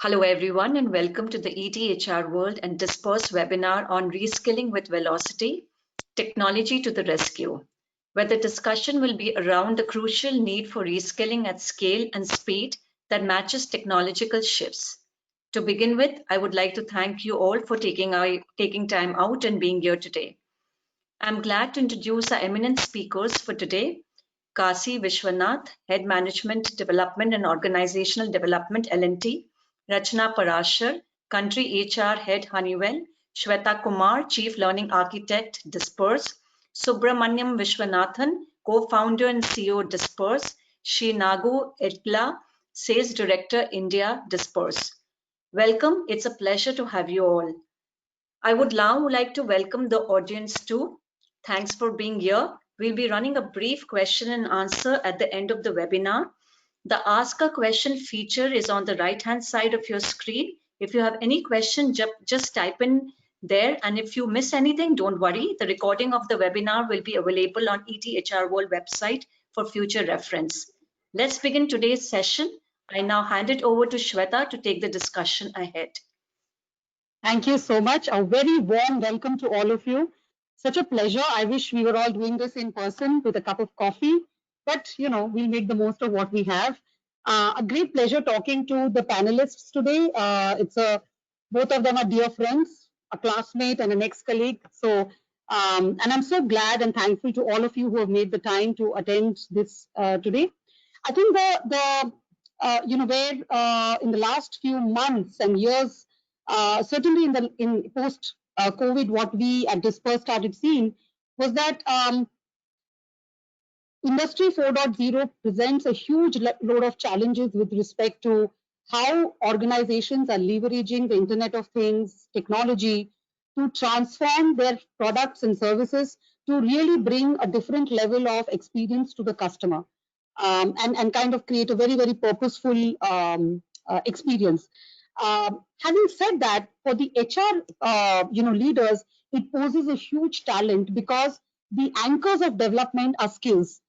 Hello everyone and welcome to the ETHR World and Disperse webinar on Reskilling with Velocity, Technology to the Rescue, where the discussion will be around the crucial need for reskilling at scale and speed that matches technological shifts. To begin with, I would like to thank you all for taking time out and being here today. I'm glad to introduce our eminent speakers for today, Kasi Vishwanath, Head Management Development and Organizational Development L&T, Rachna Parashar, Country HR Head Honeywell, Shweta Kumar, Chief Learning Architect Disperse, Subramanyam Vishwanathan, Co-founder and CEO Disperse, Shri Nagu Etla, Sales Director India Disperse. Welcome, it's a pleasure to have you all. I would now like to welcome the audience too. Thanks for being here. We'll be running a brief question and answer at the end of the webinar. The Ask a Question feature is on the right-hand side of your screen. If you have any question, just type in there. And if you miss anything, don't worry. The recording of the webinar will be available on ETHR World website for future reference. Let's begin today's session. I now hand it over to Shweta to take the discussion ahead. Thank you so much. A very warm welcome to all of you. Such a pleasure. I wish we were all doing this in person with a cup of coffee, but we'll make the most of what we have. A great pleasure talking to the panelists today. Both of them are dear friends, a classmate and an ex-colleague. And I'm so glad and thankful to all of you who have made the time to attend this today. I think in the last few months and years, certainly in post COVID, what we at Disperse started seeing was that Industry 4.0 presents a huge load of challenges with respect to how organizations are leveraging the Internet of Things technology to transform their products and services to really bring a different level of experience to the customer and kind of create a very, very purposeful experience. Having said that, for the HR leaders, it poses a huge talent because the anchors of development are skills.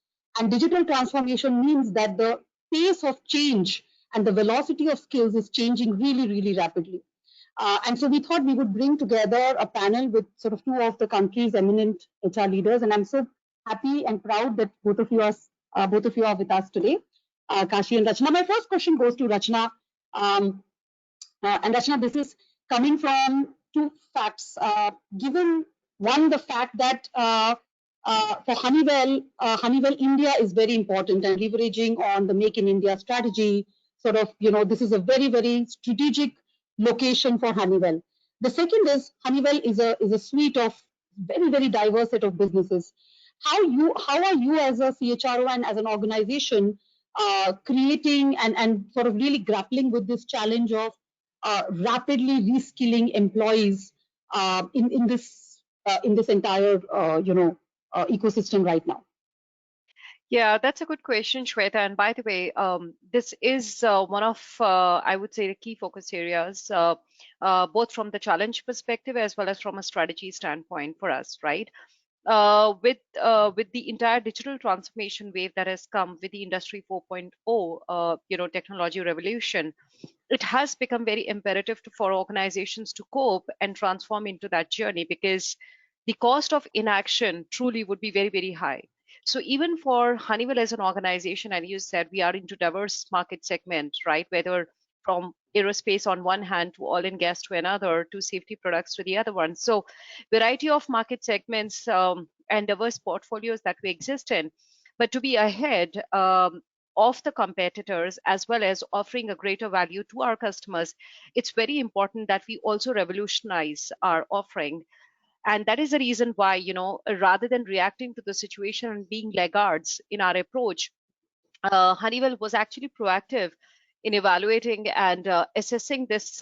And digital transformation means that the pace of change and the velocity of skills is changing really, really rapidly. And so we thought we would bring together a panel with sort of two of the country's eminent HR leaders. And I'm so happy and proud that both of you are with us today, Kashi and Rachna. My first question goes to Rachna. And Rachna, this is coming from two facts. Given one, the fact that for Honeywell, Honeywell India is very important and leveraging on the Make in India strategy. This is a very, very strategic location for Honeywell. The second is Honeywell is a suite of very, very diverse set of businesses. How are you as a CHRO and as an organization creating and sort of really grappling with this challenge of rapidly reskilling employees in this entire ecosystem right now? Yeah, that's a good question, Shweta. And by the way, this is one of, I would say, the key focus areas, both from the challenge perspective as well as from a strategy standpoint for us, right? With the entire digital transformation wave that has come with the Industry 4.0, technology revolution, it has become very imperative for organizations to cope and transform into that journey, because the cost of inaction truly would be very, very high. So even for Honeywell as an organization, and you said we are into diverse market segments, right? Whether from aerospace on one hand to oil and gas to another, to safety products to the other one. So variety of market segments and diverse portfolios that we exist in. But to be ahead of the competitors, as well as offering a greater value to our customers, it's very important that we also revolutionize our offering. And that is the reason why, rather than reacting to the situation and being laggards in our approach, Honeywell was actually proactive in evaluating and assessing this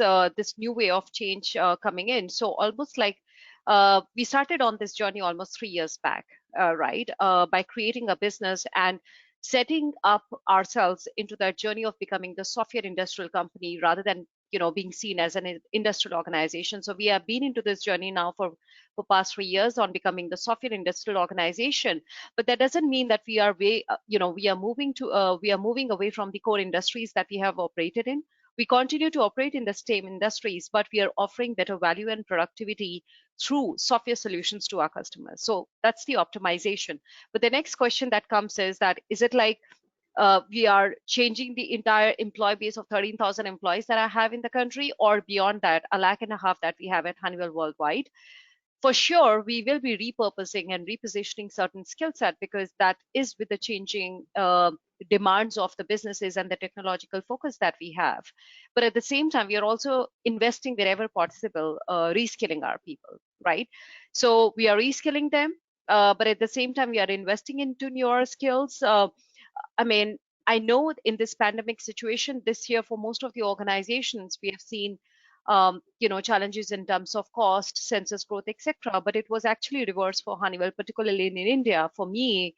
new way of change coming in. So almost like we started on this journey almost 3 years back, right? By creating a business and setting up ourselves into that journey of becoming the software industrial company rather than being seen as an industrial organization. So we have been into this journey now for past 3 years on becoming the software industrial organization. But that doesn't mean that we are moving away from the core industries that we have operated in. We continue to operate in the same industries, but we are offering better value and productivity through software solutions to our customers. So that's the optimization. But the next question that comes is it like we are changing the entire employee base of 13,000 employees that I have in the country, or beyond that, 1.5 lakh that we have at Honeywell worldwide? For sure, we will be repurposing and repositioning certain skill set, because that is with the changing demands of the businesses and the technological focus that we have. But at the same time, we are also investing wherever possible, reskilling our people, right? So we are reskilling them, but at the same time, we are investing into newer skills. I mean, I know in this pandemic situation this year, for most of the organizations, we have seen challenges in terms of cost, census growth, etc. But it was actually reversed for Honeywell, particularly in India. For me,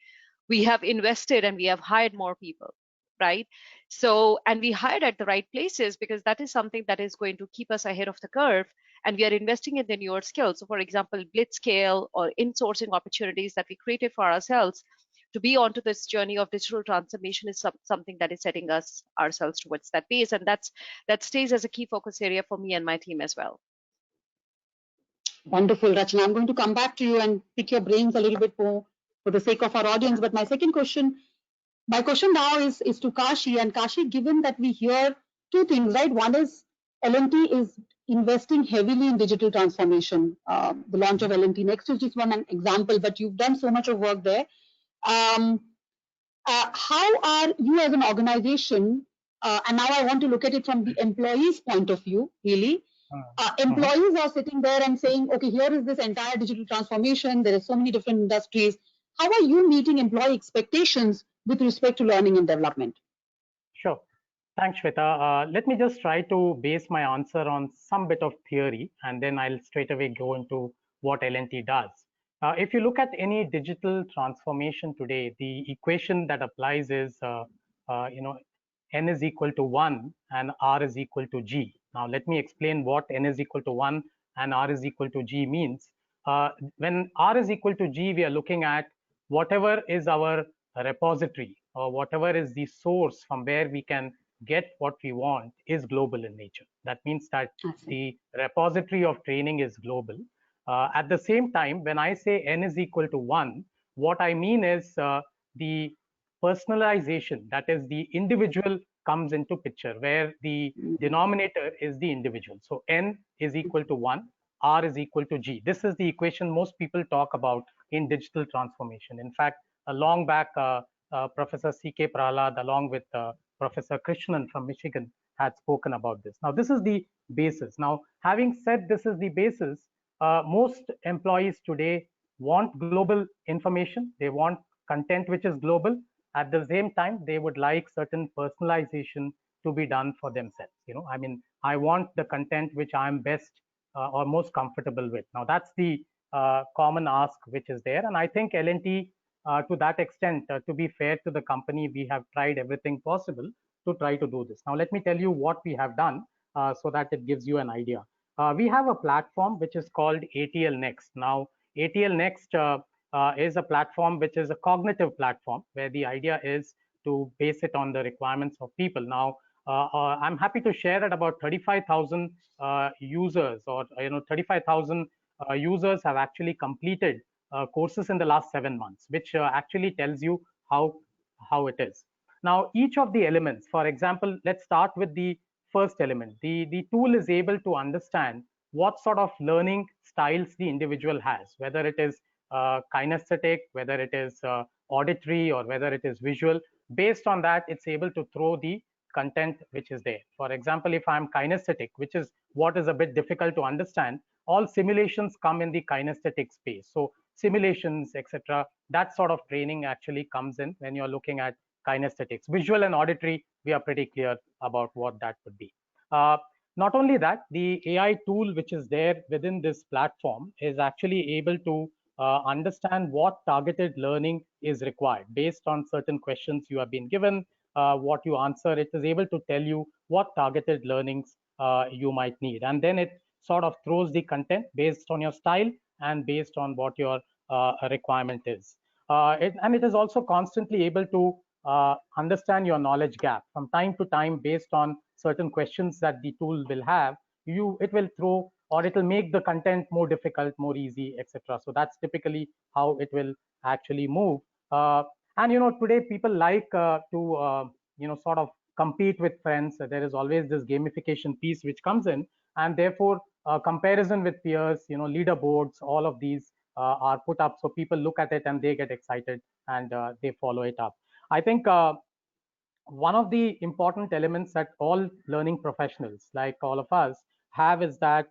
we have invested and we have hired more people, right? So, and we hired at the right places, because that is something that is going to keep us ahead of the curve. And we are investing in the newer skills. So, for example, Blitzscale or insourcing opportunities that we created for ourselves to be onto this journey of digital transformation is something that is setting us ourselves towards that pace, and that stays as a key focus area for me and my team as well. Wonderful, Rachna. I'm going to come back to you and pick your brains a little bit more for the sake of our audience. But my question now is to Kashi. And Kashi, given that we hear two things, right? One is L&T is investing heavily in digital transformation. The launch of L&T Next is just one example, but you've done so much of work there. How are you as an organization, and now I want to look at it from the employee's point of view, really. Employees are sitting there and saying, okay, here is this entire digital transformation. There are so many different industries. How are you meeting employee expectations with respect to learning and development? Sure. Thanks, Shweta. Let me just try to base my answer on some bit of theory, and then I'll straight away go into what L&T does. If you look at any digital transformation today, the equation that applies is, N is equal to 1 and R is equal to G. Now, let me explain what N is equal to 1 and R is equal to G means. When R is equal to G, we are looking at whatever is our repository or whatever is the source from where we can get what we want is global in nature. That means that the repository of training is global. At the same time, when I say N is equal to 1, what I mean is the personalization, that is the individual comes into picture, where the denominator is the individual. So N is equal to 1, R is equal to G. This is the equation most people talk about in digital transformation. In fact, a long back, Professor C.K. Prahalad, along with Professor Krishnan from Michigan, had spoken about this. Now, this is the basis. Now, having said this is the basis, most employees today want global information. They want content which is global. At the same time, they would like certain personalization to be done for themselves. I mean, I want the content which I'm best or most comfortable with. Now, that's the common ask which is there. And I think L&T, to that extent, to be fair to the company, we have tried everything possible to try to do this. Now, let me tell you what we have done so that it gives you an idea. We have a platform which is called ATL Next. Now, ATL Next is a platform which is a cognitive platform, where the idea is to base it on the requirements of people. Now, I'm happy to share that about 35,000 users, or 35,000 users have actually completed courses in the last 7 months, which actually tells you how it is. Now, each of the elements, for example, let's start with the first element. The tool is able to understand what sort of learning styles the individual has, whether it is kinesthetic, whether it is auditory, or whether it is visual. Based on that, it's able to throw the content which is there. For example, if I'm kinesthetic, which is what is a bit difficult to understand, all simulations come in the kinesthetic space. So simulations, etc., that sort of training actually comes in when you're looking at kinesthetics. Visual and auditory, we are pretty clear about what that would be. Not only that, the AI tool which is there within this platform is actually able to understand what targeted learning is required based on certain questions you have been given, what you answer. It is able to tell you what targeted learnings you might need, and then it sort of throws the content based on your style and based on what your requirement is. And it is also constantly able to understand your knowledge gap from time to time based on certain questions that the tool will have, it will throw, or it will make the content more difficult, more easy, etc. So that's typically how it will actually move. And today people like to sort of compete with friends. There is always this gamification piece which comes in, and therefore comparison with peers, leaderboards, all of these are put up, so people look at it and they get excited and they follow it up. I think one of the important elements that all learning professionals like all of us have is that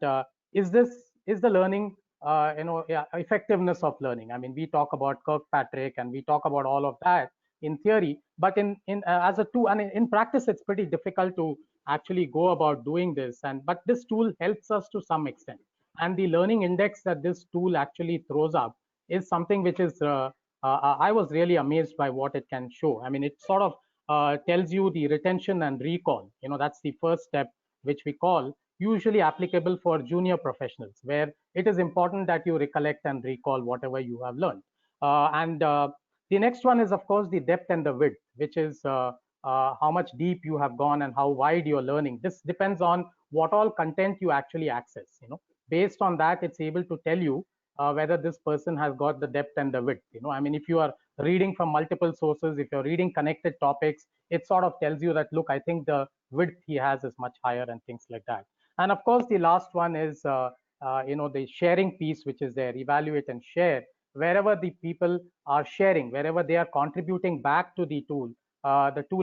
is the learning effectiveness of learning. I mean, we talk about Kirkpatrick and we talk about all of that in theory, but in as a tool and in practice it's pretty difficult to actually go about doing this. But this tool helps us to some extent, and the learning index that this tool actually throws up is something which is I was really amazed by what it can show. I mean, it sort of tells you the retention and recall. That's the first step, which we call usually applicable for junior professionals, where it is important that you recollect and recall whatever you have learned. And the next one is, of course, the depth and the width, which is how much deep you have gone and how wide you're learning. This depends on what all content you actually access. Based on that, it's able to tell you whether this person has got the depth and the width. I mean, if you are reading from multiple sources, if you're reading connected topics, it sort of tells you that, look, I think the width he has is much higher, and things like that. And of course, the last one is the sharing piece, which is there, evaluate and share. Wherever the people are sharing, wherever they are contributing back to the tool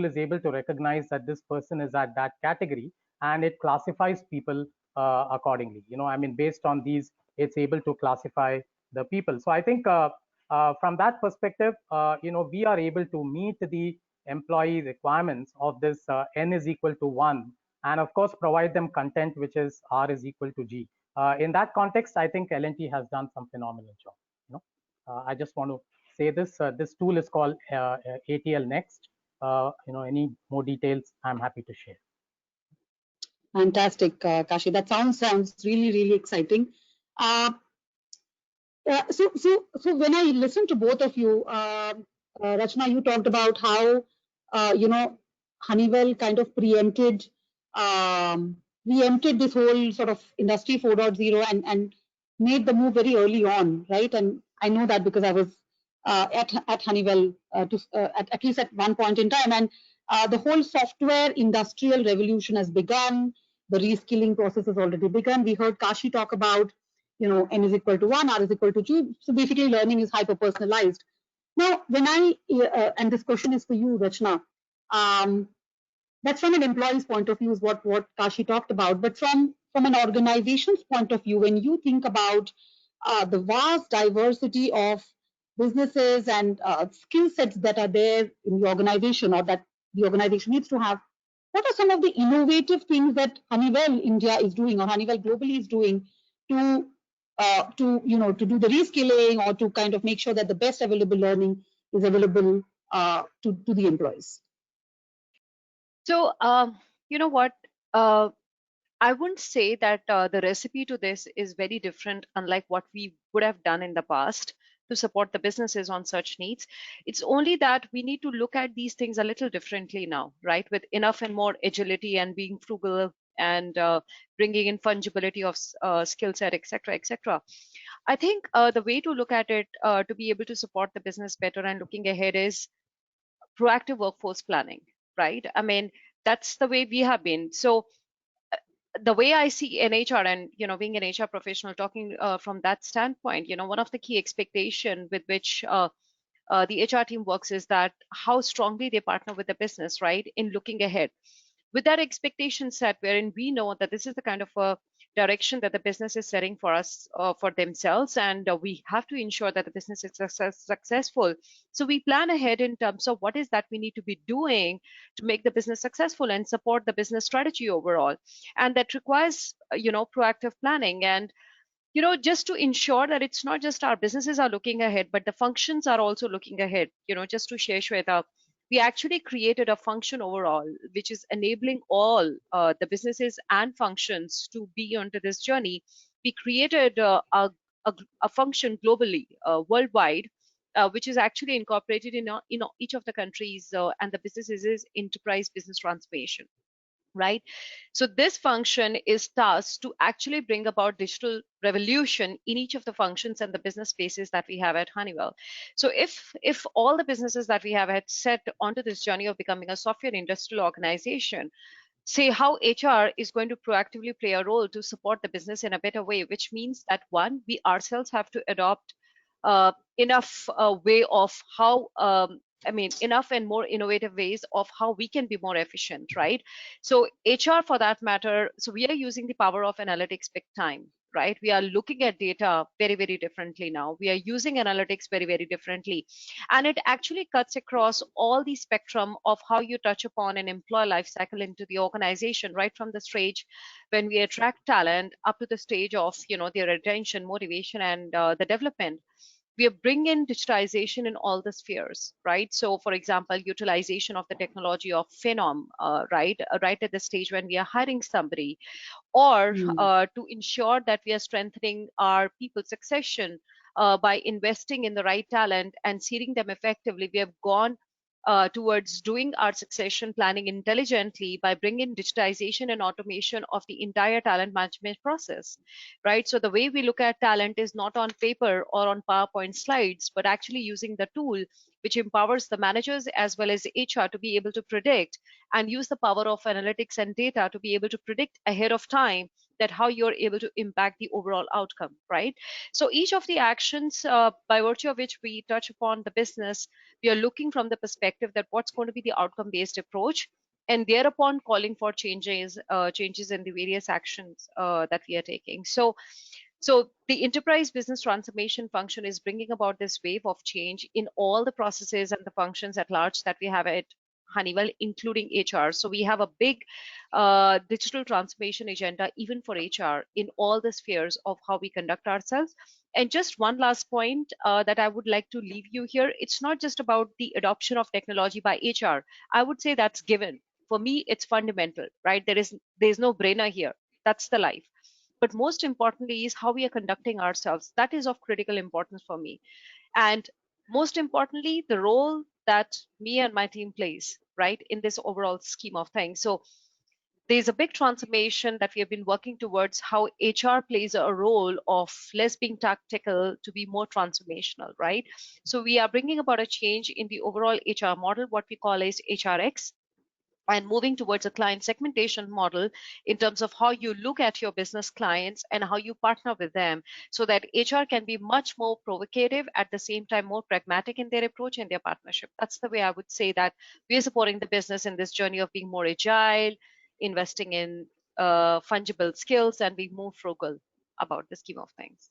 is able to recognize that this person is at that category, and it classifies people accordingly. I mean, based on these, it's able to classify the people. So I think from that perspective, we are able to meet the employee requirements of this N is equal to 1, and of course provide them content which is R is equal to G. In that context, I think L&T has done some phenomenal job. I just want to say this. This tool is called ATL Next. Any more details, I'm happy to share. Fantastic, Kashi. That sounds really, really exciting. So when I listened to both of you, Rachna, you talked about how Honeywell kind of preempted this whole sort of industry 4.0 and made the move very early on, right? And I know that because I was at Honeywell at least at one point in time, and the whole software industrial revolution has begun. The reskilling process has already begun. We heard Kashi talk about N is equal to 1, R is equal to 2. So basically learning is hyper-personalized. Now, when and this question is for you, Rachna, that's from an employee's point of view is what Kashi talked about. But from an organization's point of view, when you think about the vast diversity of businesses and skill sets that are there in the organization or that the organization needs to have, what are some of the innovative things that Honeywell India is doing or Honeywell globally is doing to do the reskilling or to kind of make sure that the best available learning is available to the employees? So, you know what? I wouldn't say that the recipe to this is very different, unlike what we would have done in the past to support the businesses on such needs. It's only that we need to look at these things a little differently now, right? With enough and more agility and being frugal and bringing in fungibility of skill set, etc., etc. I think the way to look at it to be able to support the business better and looking ahead is proactive workforce planning, right? I mean, that's the way we have been. So the way I see an HR and, being an HR professional, talking from that standpoint, one of the key expectation with which the HR team works is that how strongly they partner with the business, right, in looking ahead. With that expectation set, wherein we know that this is the kind of a direction that the business is setting for us, for themselves, and we have to ensure that the business is successful. So we plan ahead in terms of what is that we need to be doing to make the business successful and support the business strategy overall. And that requires, proactive planning and, just to ensure that it's not just our businesses are looking ahead, but the functions are also looking ahead. Just to share, Shweta, we actually created a function overall, which is enabling all the businesses and functions to be onto this journey. We created a function globally, worldwide, which is actually incorporated in each of the countries, and the businesses is enterprise business transformation. right? So this function is tasked to actually bring about digital revolution in each of the functions and the business spaces that we have at Honeywell. So if all the businesses that we have had set onto this journey of becoming a software industrial organization, say how HR is going to proactively play a role to support the business in a better way, which means that one, we ourselves have to adopt enough way of how enough and more innovative ways of how we can be more efficient, right? So HR, for that matter, so we are using the power of analytics big time, right? We are looking at data very, very differently now. We are using analytics very, very differently. And it actually cuts across all the spectrum of how you touch upon an employee life cycle into the organization, right from the stage when we attract talent up to the stage of, their retention, motivation, and the development. We are bringing digitization in all the spheres, right? So, for example, utilization of the technology of Phenom, right at the stage when we are hiring somebody, or to ensure that we are strengthening our people succession by investing in the right talent and seeding them effectively. We have gone towards doing our succession planning intelligently by bringing digitization and automation of the entire talent management process, right? So the way we look at talent is not on paper or on PowerPoint slides, but actually using the tool which empowers the managers as well as HR to be able to predict and use the power of analytics and data to be able to predict ahead of time that how you're able to impact the overall outcome, right? So each of the actions, by virtue of which we touch upon the business, we are looking from the perspective that what's going to be the outcome based approach, and thereupon calling for changes in the various actions that we are taking. So the enterprise business transformation function is bringing about this wave of change in all the processes and the functions at large that we have at Honeywell, including HR. So we have a big digital transformation agenda, even for HR, in all the spheres of how we conduct ourselves. And just one last point that I would like to leave you here. It's not just about the adoption of technology by HR. I would say that's given. For me, it's fundamental, right? There's no brainer here. That's the life. But most importantly is how we are conducting ourselves. That is of critical importance for me. And most importantly, the role that me and my team plays, right, in this overall scheme of things. So there's a big transformation that we have been working towards, how HR plays a role of less being tactical to be more transformational, right? So we are bringing about a change in the overall HR model, what we call as HRX, and moving towards a client segmentation model in terms of how you look at your business clients and how you partner with them, so that HR can be much more provocative, at the same time more pragmatic in their approach and their partnership. That's the way I would say that we are supporting the business in this journey of being more agile, investing in fungible skills, and being more frugal about the scheme of things.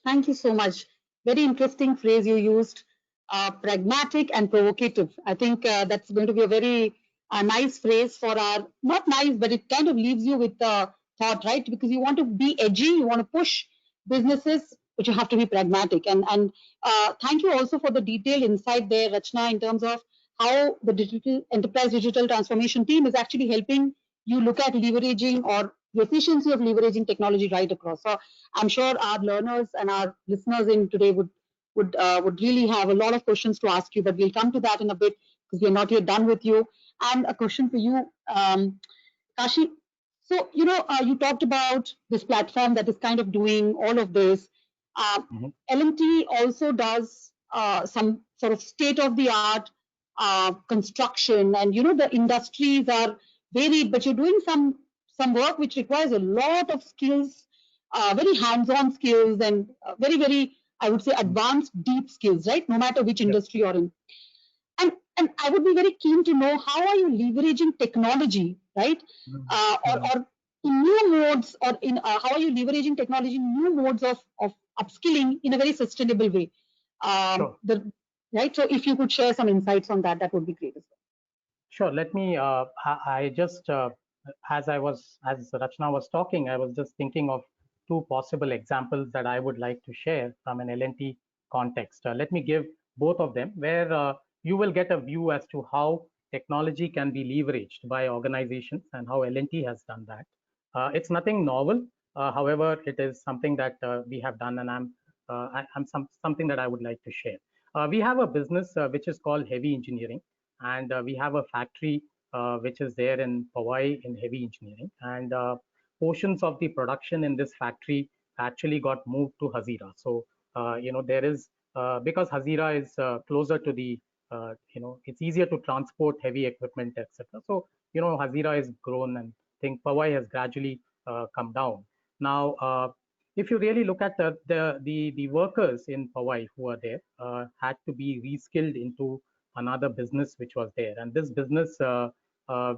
Thank you so much. Very interesting phrase you used, pragmatic and provocative. I think that's going to be a very nice phrase for our, not nice, but it kind of leaves you with the thought, right? Because you want to be edgy, you want to push businesses, but you have to be pragmatic. And thank you also for the detailed insight there, Rachna, in terms of how the digital enterprise digital transformation team is actually helping you look at leveraging or the efficiency of leveraging technology right across. So I'm sure our learners and our listeners in today would really have a lot of questions to ask you, but we'll come to that in a bit because we're not yet done with you. And a question for you, Kashi. So you talked about this platform that is kind of doing all of this. L&T also does some sort of state-of-the-art construction, and the industries are varied, but you're doing some work which requires a lot of skills, very hands-on skills, and very, very, I would say, advanced, deep skills, right? No matter which industry you're in. And I would be very keen to know, how are you leveraging technology, right? Or in new modes, or in how are you leveraging technology in new modes of upskilling in a very sustainable way? Sure. Right. So if you could share some insights on that, that would be great as well. Sure. Let me, I just, as Rachna was talking, I was just thinking of two possible examples that I would like to share from an L&T context. Let me give both of them, where you will get a view as to how technology can be leveraged by organizations and how L&T has done that. It's nothing novel. However, it is something that we have done, and something that I would like to share. We have a business which is called Heavy Engineering, and we have a factory which is there in Powai in heavy engineering, and portions of the production in this factory actually got moved to Hazira. So there is because Hazira is closer to the it's easier to transport heavy equipment, etc. So Hazira is grown, and I think Powai has gradually come down. Now, if you really look at the workers in Powai who are there had to be reskilled into another business which was there, and this business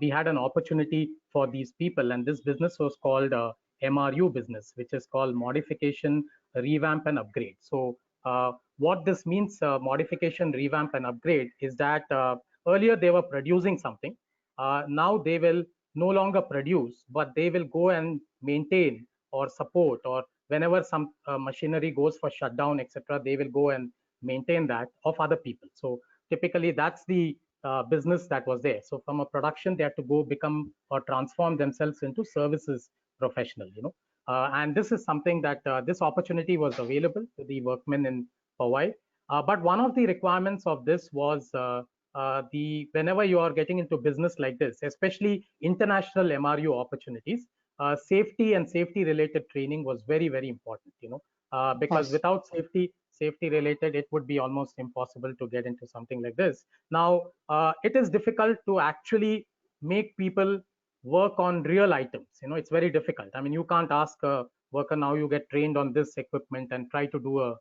we had an opportunity for these people, and this business was called MRU business, which is called modification, revamp, and upgrade. So what this means, modification, revamp, and upgrade, is that earlier they were producing something. Now they will no longer produce, but they will go and maintain or support, or whenever some machinery goes for shutdown, etc., they will go and maintain that of other people. So typically that's the business that was there. So from a production, they had to go become or transform themselves into services professional, and this is something that this opportunity was available to the workmen in Powai. But one of the requirements of this was whenever you are getting into business like this, especially international MRU opportunities, safety and safety related training was very, very important, because without safety related, it would be almost impossible to get into something like this. Now, it is difficult to actually make people work on real items. It's very difficult. I mean, you can't ask a worker, now you get trained on this equipment and try to do a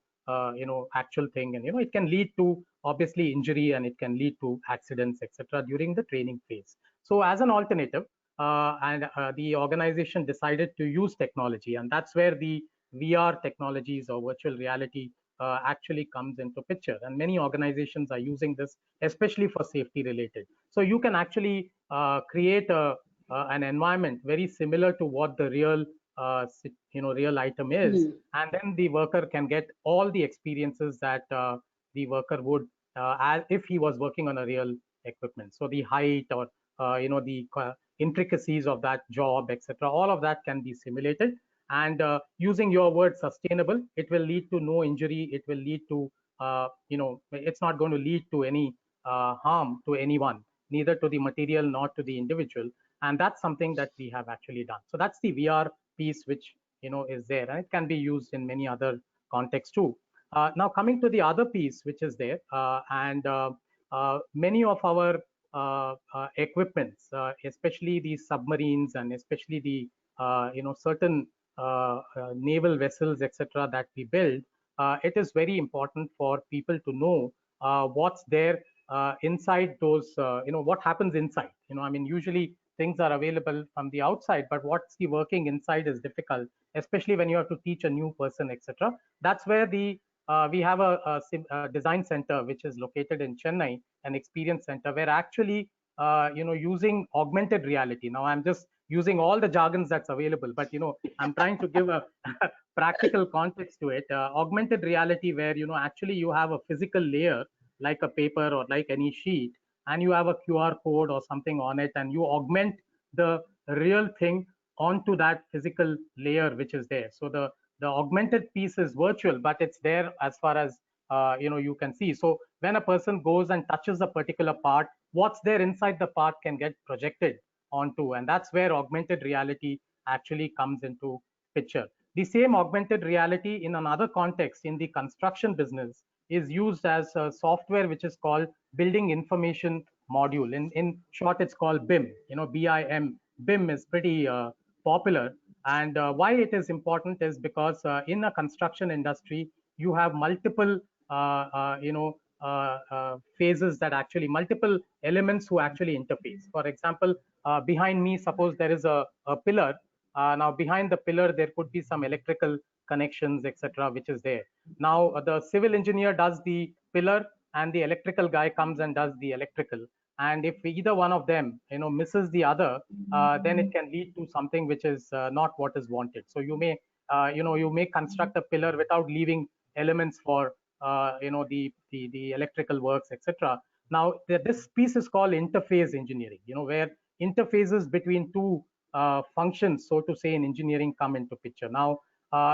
actual thing, and it can lead to obviously injury, and it can lead to accidents, etc., during the training phase. So as an alternative, the organization decided to use technology, and that's where the VR technologies or virtual reality actually comes into picture, and many organizations are using this, especially for safety related. So you can actually create an environment very similar to what the real real item is, and then the worker can get all the experiences that the worker would as if he was working on a real equipment. So the height, or the intricacies of that job, etc., all of that can be simulated, and using your word sustainable, it will lead to no injury. It will lead to it's not going to lead to any harm to anyone, neither to the material nor to the individual, and that's something that we have actually done. So that's the VR piece which is there, and it can be used in many other contexts too. Now coming to the other piece which is there, and many of our equipments, especially the submarines, and especially the certain naval vessels, etc., that we build, it is very important for people to know what's there inside those, what happens inside. I mean, usually things are available from the outside, but what's the working inside is difficult, especially when you have to teach a new person, etc. That's where the we have a design center which is located in Chennai, an experience center, where actually using augmented reality. Now I'm just using all the jargons that's available, but I'm trying to give a practical context to it. Augmented reality, where actually you have a physical layer like a paper or like any sheet, and you have a QR code or something on it, and you augment the real thing onto that physical layer which is there. So the augmented piece is virtual, but it's there as far as you can see. So when a person goes and touches a particular part, what's there inside the part can get projected onto, and that's where augmented reality actually comes into picture. The same augmented reality in another context, in the construction business, is used as a software which is called building information module. In short, it's called BIM. BIM. BIM is pretty popular, and why it is important is because in a construction industry, you have multiple phases, that actually multiple elements who actually interface. For example, behind me, suppose there is a pillar. Now behind the pillar, there could be some electrical connections, etc., which is there. Now the civil engineer does the pillar, and the electrical guy comes and does the electrical. And if either one of them misses the other, then it can lead to something which is not what is wanted. So you may you may construct a pillar without leaving elements for the electrical works, etc. Now this piece is called interface engineering, where interfaces between two functions, so to say, in engineering come into picture. Now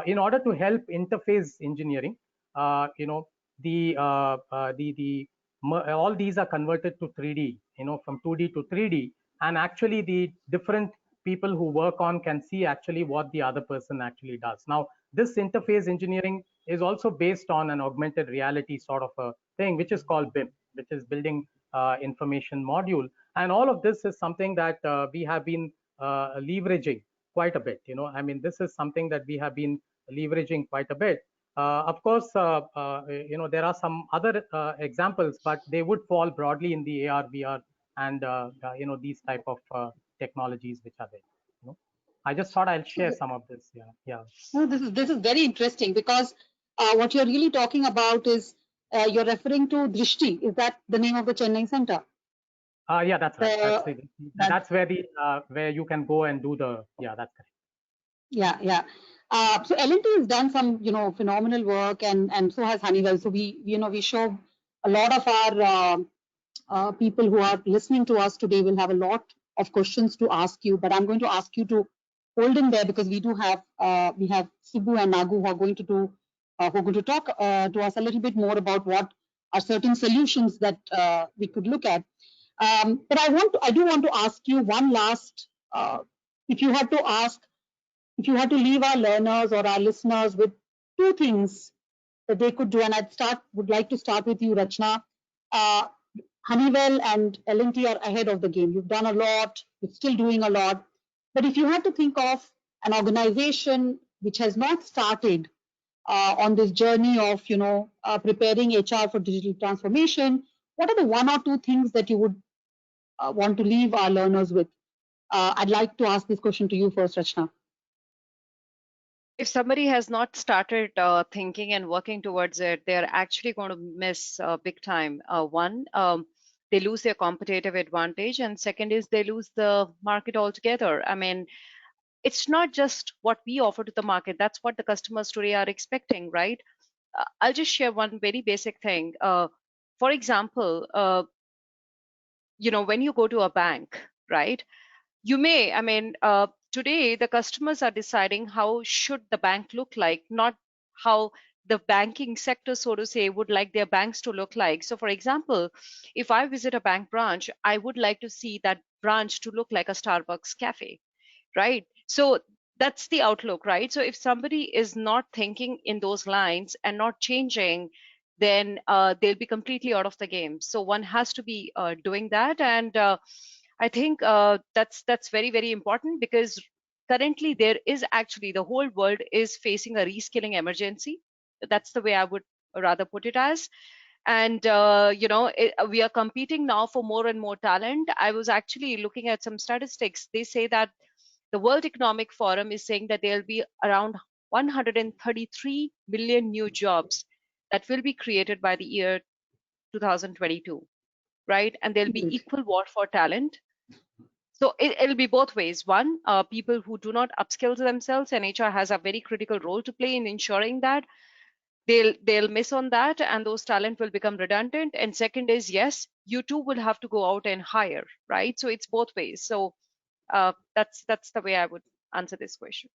in order to help interface engineering, all these are converted to 3D, from 2D to 3D. and actually the different people who work on can see actually what the other person actually does. Now, this interface engineering is also based on an augmented reality sort of a thing, which is called BIM, which is Building Information Module. And all of this is something that we have been leveraging quite a bit. I mean, this is something that we have been leveraging quite a bit. Of course, there are some other examples, but they would fall broadly in the AR, VR, and these type of technologies which are there. I just thought I'll share some of this. Yeah. No, this is very interesting, because what you're really talking about is you're referring to Drishti. Is that the name of the Chennai center? Yeah, that's right. That's where where you can go and do the, that's correct. Yeah. So L&T has done some, phenomenal work, and so has Honeywell. So we show a lot of our people who are listening to us today will have a lot of questions to ask you, but I'm going to ask you to hold in there, because we have Subbu and Nagu who are going to talk to us a little bit more about what are certain solutions that we could look at. But I do want to ask you one last, if you had to leave our learners or our listeners with two things that they could do, and would like to start with you, Rachna. Honeywell and L&T are ahead of the game. You've done a lot, you're still doing a lot. But if you had to think of an organization which has not started on this journey of, preparing HR for digital transformation, what are the one or two things that you would want to leave our learners with? I'd like to ask this question to you first, Rachna. If somebody has not started thinking and working towards it, they're actually going to miss big time. One, they lose their competitive advantage, and second is they lose the market altogether. I mean, it's not just what we offer to the market, that's what the customers today are expecting, right? I'll just share one very basic thing. For example, when you go to a bank, right? Today the customers are deciding how should the bank look like, not how the banking sector, so to say, would like their banks to look like. So for example, if I visit a bank branch, I would like to see that branch to look like a Starbucks cafe, right? So that's the outlook, right? So if somebody is not thinking in those lines and not changing, then they'll be completely out of the game. So one has to be doing that, and I think that's very, very important, because currently there is actually, the whole world is facing a reskilling emergency. That's the way I would rather put it as. And we are competing now for more and more talent. I was actually looking at some statistics. They say that the World Economic Forum is saying that there will be around 133 million new jobs that will be created by the year 2022, right? And there'll be equal war for talent. So it'll be both ways. One, people who do not upskill themselves, and HR has a very critical role to play in ensuring that they'll miss on that, and those talent will become redundant. And second is, yes, you too will have to go out and hire, right? So it's both ways. So that's the way I would answer this question.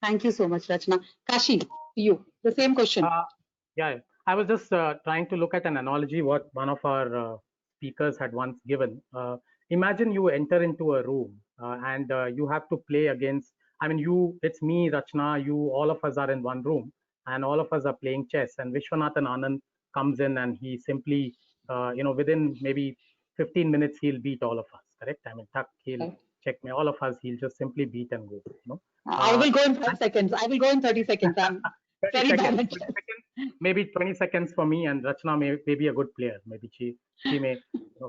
Thank you so much, Rachna. Kashi, you, the same question. Yeah, I was just trying to look at an analogy what one of our speakers had once given. Imagine you enter into a room and you have to play against, it's me, Rachna, you, all of us are in one room, and all of us are playing chess, and Vishwanathan Anand comes in and he simply, within maybe 15 minutes, he'll beat all of us, correct? He'll check me, all of us, he'll just simply beat and go, I will go in 5 seconds. I will go in 30 seconds. I'm very bad. Maybe 20 seconds for me, and Rachna may be a good player. Maybe she may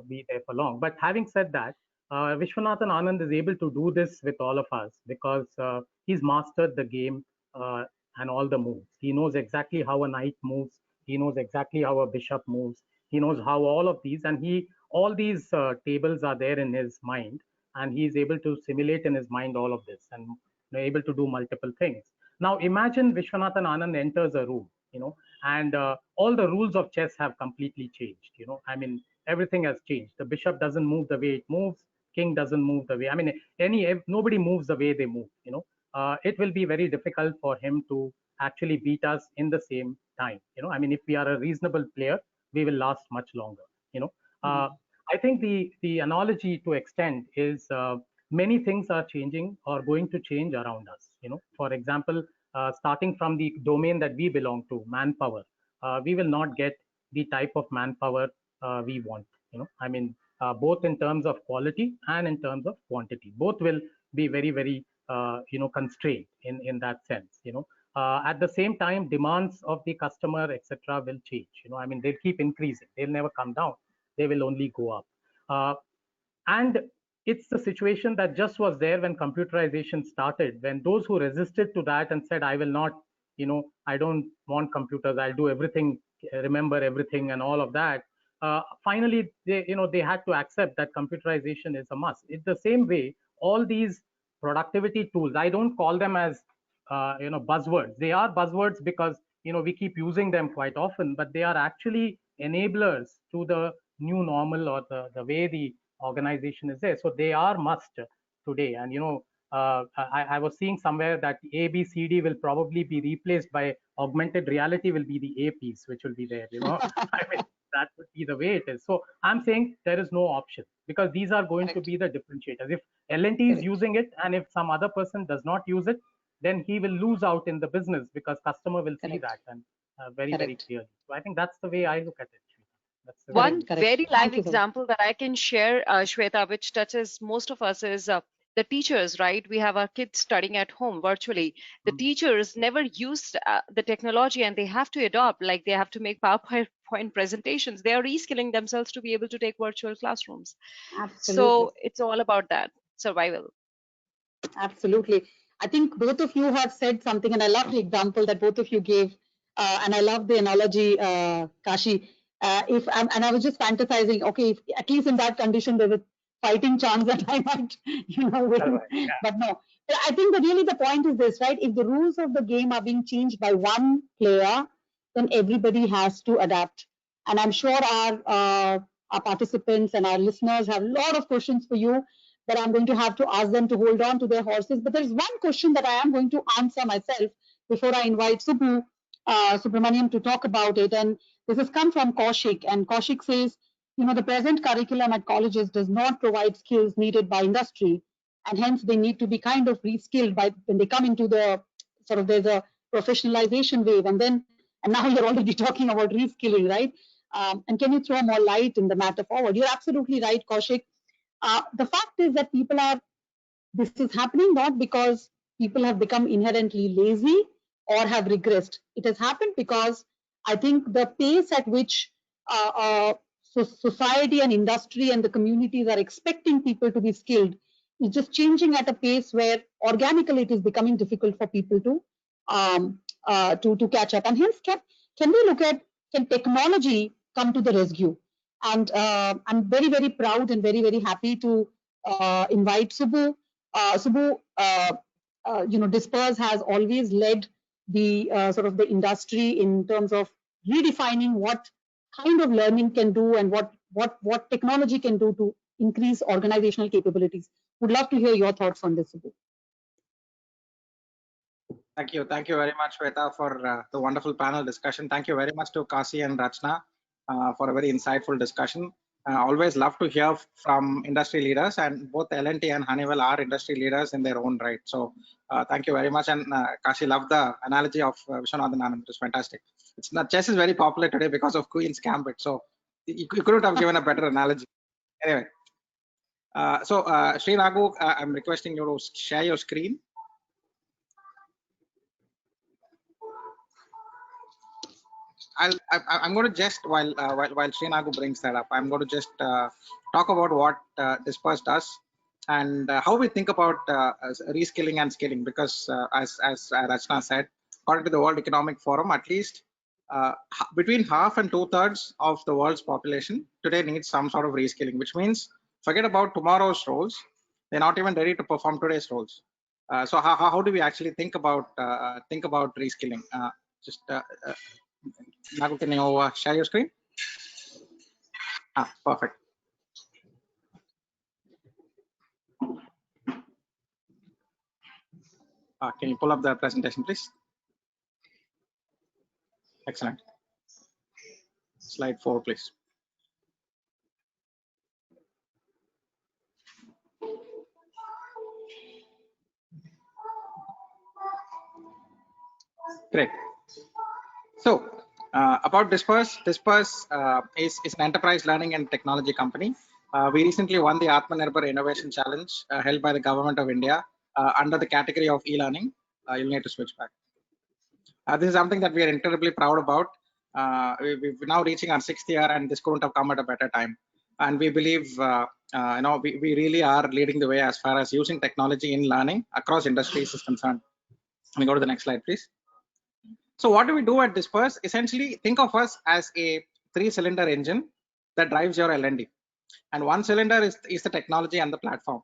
be there for long. But having said that, Vishwanathan Anand is able to do this with all of us because he's mastered the game and all the moves. He knows exactly how a knight moves. He knows exactly how a bishop moves. He knows how all of these, and all these tables are there in his mind, and he is able to simulate in his mind all of this and able to do multiple things. Now imagine Vishwanathan Anand enters a room, and all the rules of chess have completely changed. Everything has changed. The bishop doesn't move the way it moves. King doesn't move the way. Nobody moves the way they move. It will be very difficult for him to actually beat us in the same time. If we are a reasonable player, we will last much longer. I think the analogy to extend is many things are changing or going to change around us. For example, starting from the domain that we belong to, manpower, we will not get the type of manpower we want. I mean, both in terms of quality and in terms of quantity, both will be very, very constrained in that sense. At the same time, demands of the customer, etc., will change. I mean, they'll keep increasing. They'll never come down. They will only go up. And it's the situation that just was there when computerization started, when those who resisted to that and said, I will not, I don't want computers, I'll do everything, remember everything and all of that. Finally, they had to accept that computerization is a must. It's the same way, all these productivity tools, I don't call them as, buzzwords. They are buzzwords because, we keep using them quite often, but they are actually enablers to the new normal or the way the organization is there. So they are must today. And I was seeing somewhere that A, B, C, D will probably be replaced by augmented reality will be the A piece, which will be there. I mean, that would be the way it is. So I'm saying there is no option because these are going to be the differentiators. If L&T is using it and if some other person does not use it, then he will lose out in the business because customer will see that and very, very clearly. So I think that's the way I look at it. One very live example that I can share, Shweta, which touches most of us is the teachers, right? We have our kids studying at home virtually. The teachers never used the technology and they have to adopt, like they have to make PowerPoint presentations. They are reskilling themselves to be able to take virtual classrooms. Absolutely. So it's all about that survival. Absolutely. I think both of you have said something, and I love the example that both of you gave, and I love the analogy, Kashi. And I was just fantasizing, okay, if at least in that condition there's a fighting chance that I might, win. Right, yeah. But no, I think that really the point is this, right? If the rules of the game are being changed by one player, then everybody has to adapt. And I'm sure our participants and our listeners have a lot of questions for you that I'm going to have to ask them to hold on to their horses. But there's one question that I am going to answer myself before I invite Subramaniam to talk about it. And this has come from Kaushik. And Kaushik says, the present curriculum at colleges does not provide skills needed by industry. And hence they need to be kind of reskilled when they come into the there's a professionalization wave. And now you're already talking about reskilling, right? And can you throw more light in the matter forward? You're absolutely right, Kaushik. The fact is that this is happening not because people have become inherently lazy or have regressed. It has happened because I think the pace at which society and industry and the communities are expecting people to be skilled is just changing at a pace where organically it is becoming difficult for people to catch up. And hence, can we look at, can technology come to the rescue? And I'm very, very proud and very, very happy to invite Subbu. Subbu, Disperse has always led the the industry in terms of redefining what kind of learning can do and what technology can do to increase organizational capabilities. Would love to hear your thoughts on this, Subbu. Thank you very much, Shweta, for the wonderful panel discussion. Thank you very much to Kasi and Rachna for a very insightful discussion. Always love to hear from industry leaders, and both L&T and Honeywell are industry leaders in their own right. So thank you very much. And Kasi, love the analogy of Vishwanathan Anand. It was fantastic. Chess is very popular today because of Queen's Gambit. So you couldn't have given a better analogy. Anyway, Sri Raghu, I'm requesting you to share your screen. I'm going to just while Sri Raghu brings that up, I'm going to just talk about what Disperse does and how we think about reskilling and skilling. Because as Rachna said, according to the World Economic Forum, at least between half and 2/3 of the world's population today needs some sort of reskilling, which means forget about tomorrow's roles; they're not even ready to perform today's roles. So how do we actually think about reskilling? Raghu, can you share your screen? Perfect. Can you pull up the presentation, please? Excellent. Slide 4, please. Great. So about Disperse, Disperse is an enterprise learning and technology company. We recently won the Atmanirbhar Innovation Challenge held by the Government of India under the category of e-learning. You'll need to switch back. This is something that we are incredibly proud about. We're now reaching our 6th year, and this couldn't have come at a better time. And we believe, we really are leading the way as far as using technology in learning across industries is concerned. Let me go to the next slide, please. So what do we do at Disperse? Essentially, think of us as a 3-cylinder engine that drives your L&D. And 1 cylinder is the technology and the platform,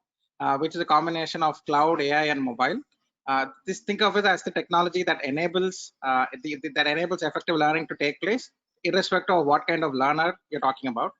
which is a combination of cloud, AI, and mobile. Think of it as the technology that enables effective learning to take place, irrespective of what kind of learner you're talking about.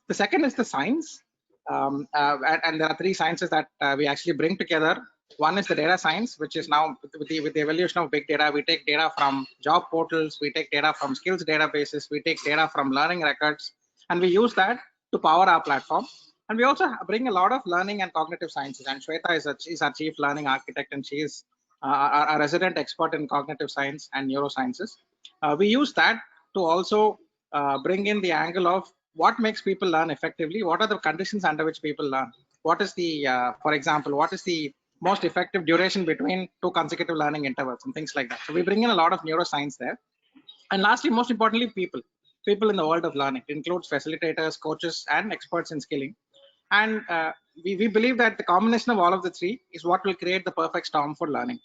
The second is the science, and there are 3 sciences that we actually bring together. One is the data science, which is now with the evolution of big data. We take data from job portals, we take data from skills databases, we take data from learning records, and we use that to power our platform. And we also bring a lot of learning and cognitive sciences. And Shweta is our chief learning architect, and she is a resident expert in cognitive science and neurosciences. We use that to also bring in the angle of what makes people learn effectively. What are the conditions under which people learn? What is the, for example, what is the most effective duration between 2 consecutive learning intervals and things like that. So we bring in a lot of neuroscience there. And lastly, most importantly, people in the world of learning. It includes facilitators, coaches, and experts in skilling. And we believe that the combination of all of the 3 is what will create the perfect storm for learning.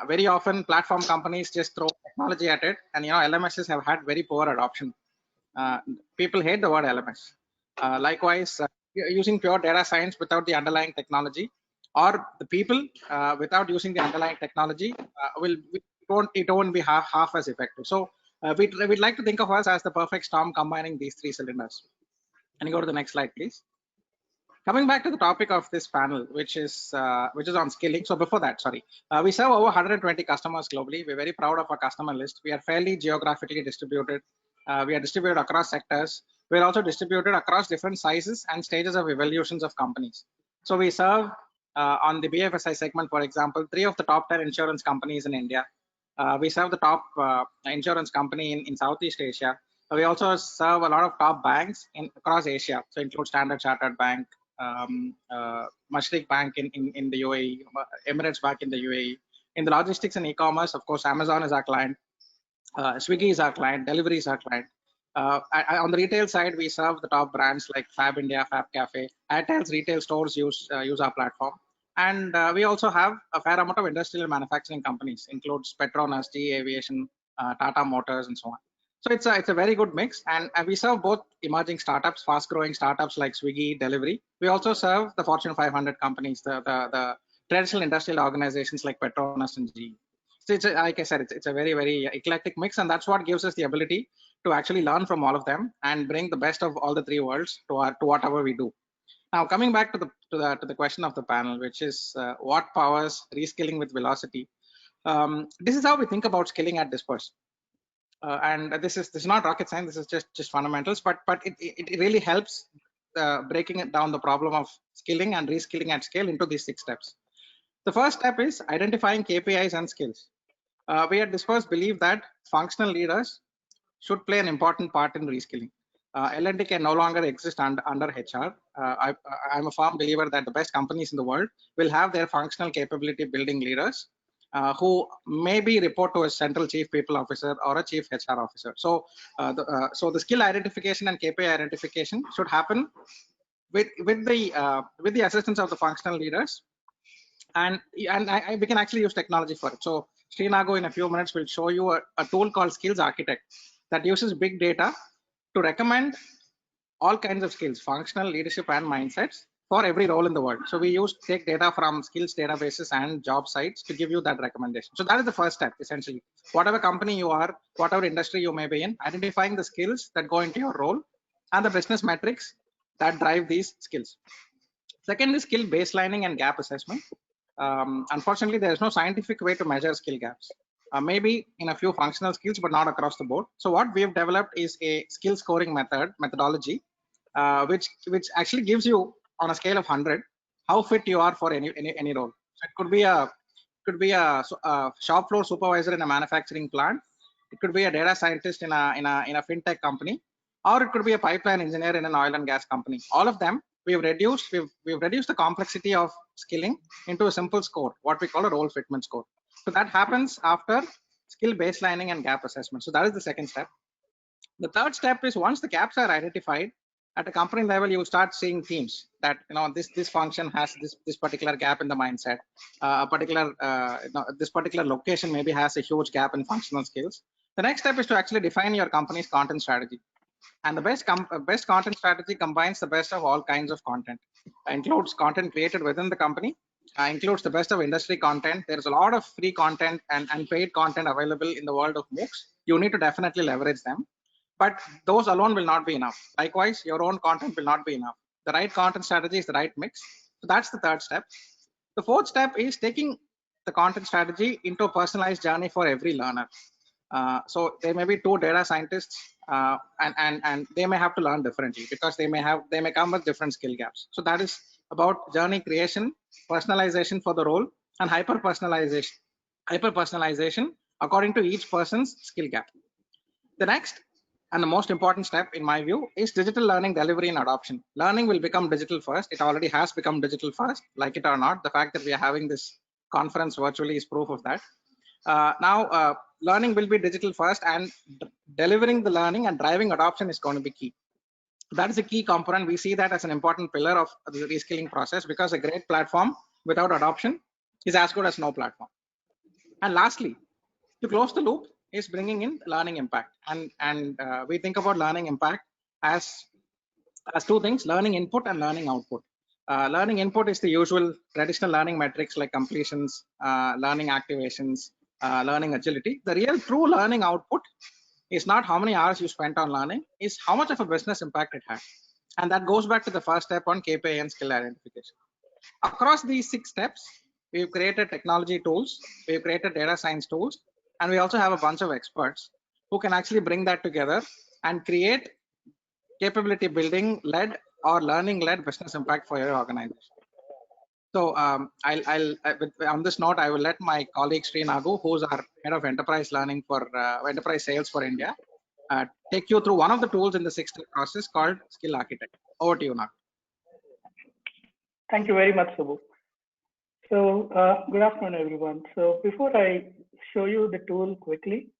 Very often, platform companies just throw technology at it, and LMSs have had very poor adoption. People hate the word LMS. Likewise, using pure data science without the underlying technology, or the people without using the underlying technology, it won't be half as effective. So we'd like to think of us as the perfect storm combining these 3 cylinders. Can you go to the next slide, please? Coming back to the topic of this panel, which is on skilling. So before that, we serve over 120 customers globally. We're very proud of our customer list. We are fairly geographically distributed. We are distributed across sectors. We're also distributed across different sizes and stages of evolutions of companies. So we serve on the BFSI segment, for example, 3 of the top 10 insurance companies in India. We serve the top insurance company in Southeast Asia. We also serve a lot of top banks across Asia. So include Standard Chartered Bank, Mashreq Bank in the UAE, Emirates Bank in the UAE. In the logistics and e-commerce, of course, Amazon is our client, Swiggy is our client, Delivery is our client. On the retail side, we serve the top brands like Fab India, Fab Cafe. Airtel's retail stores use our platform. And we also have a fair amount of industrial manufacturing companies, includes Petronas, GE Aviation, Tata Motors, and so on. So it's a very good mix, and we serve both emerging startups, fast-growing startups like Swiggy, Delivery. We also serve the Fortune 500 companies, the traditional industrial organizations like Petronas and GE. So like I said, it's a very, very eclectic mix, and that's what gives us the ability to actually learn from all of them and bring the best of all the 3 worlds to whatever we do. Now, coming back to the question of the panel, which is what powers reskilling with velocity. This is how we think about skilling at Disperse. And this is not rocket science. This is just fundamentals, but it really helps breaking it down the problem of skilling and reskilling at scale into these 6 steps. The first step is identifying KPIs and skills. We at Disperse believe that functional leaders should play an important part in reskilling. L&D can no longer exist under HR. I'm a firm believer that the best companies in the world will have their functional capability building leaders who maybe report to a central chief people officer or a chief HR officer. So, so the skill identification and KPI identification should happen with the assistance of the functional leaders, and we can actually use technology for it. So Srinago in a few minutes will show you a tool called Skills Architect that uses big data to recommend all kinds of skills, functional, leadership, and mindsets for every role in the world. So we take data from skills databases and job sites to give you that recommendation. So that is the first step, essentially. Whatever company you are, whatever industry you may be in, identifying the skills that go into your role and the business metrics that drive these skills. Second is skill baselining and gap assessment. Unfortunately, there is no scientific way to measure skill gaps. Maybe in a few functional skills, but not across the board. So what we have developed is a skill scoring methodology, which actually gives you on a scale of 100 how fit you are for any role. So it could could be a shop floor supervisor in a manufacturing plant. It could be a data scientist in a fintech company, or it could be a pipeline engineer in an oil and gas company. All of them, we've reduced the complexity of skilling into a simple score, what we call a role fitment score. So that happens after skill baselining and gap assessment. So that is the second step. The third step is, once the gaps are identified at a company level, you start seeing themes that, this function has this particular gap in the mindset. This particular location maybe has a huge gap in functional skills. The next step is to actually define your company's content strategy. And the best content strategy combines the best of all kinds of content. Includes content created within the company, includes the best of industry content. There's a lot of free content and paid content available in the world of MOOCs. You need to definitely leverage them. But those alone will not be enough. Likewise, your own content will not be enough. The right content strategy is the right mix. So that's the third step. The fourth step is taking the content strategy into a personalized journey for every learner. So there may be two data scientists, and they may have to learn differently because they may come with different skill gaps. So that is about journey creation, personalization for the role, and hyper personalization according to each person's skill gap. The next and the most important step, in my view, is digital learning delivery and adoption. Learning will become digital first. It already has become digital first, like it or not. The fact that we are having this conference virtually is proof of that. Now, learning will be digital first, and delivering the learning and driving adoption is going to be key. That is a key component. We see that as an important pillar of the reskilling process, because a great platform without adoption is as good as no platform. And lastly, to close the loop, is bringing in learning impact. And we think about learning impact as two things: learning input and learning output. Learning input is the usual traditional learning metrics like completions, learning activations, learning agility. The real true learning output is not how many hours you spent on learning, is how much of a business impact it had. And that goes back to the first step on KPI and skill identification. Across these 6 steps, we've created technology tools, we've created data science tools, and we also have a bunch of experts who can actually bring that together and create capability building led or learning led business impact for your organization. So on this note, I will let my colleague Sri Nagu, who's our head of enterprise learning for enterprise sales for India, take you through one of the tools in the 6-step process called Skill Architect. Over to you, Nagu. Thank you very much, Subbu. So good afternoon, everyone. So before I show you the tool quickly,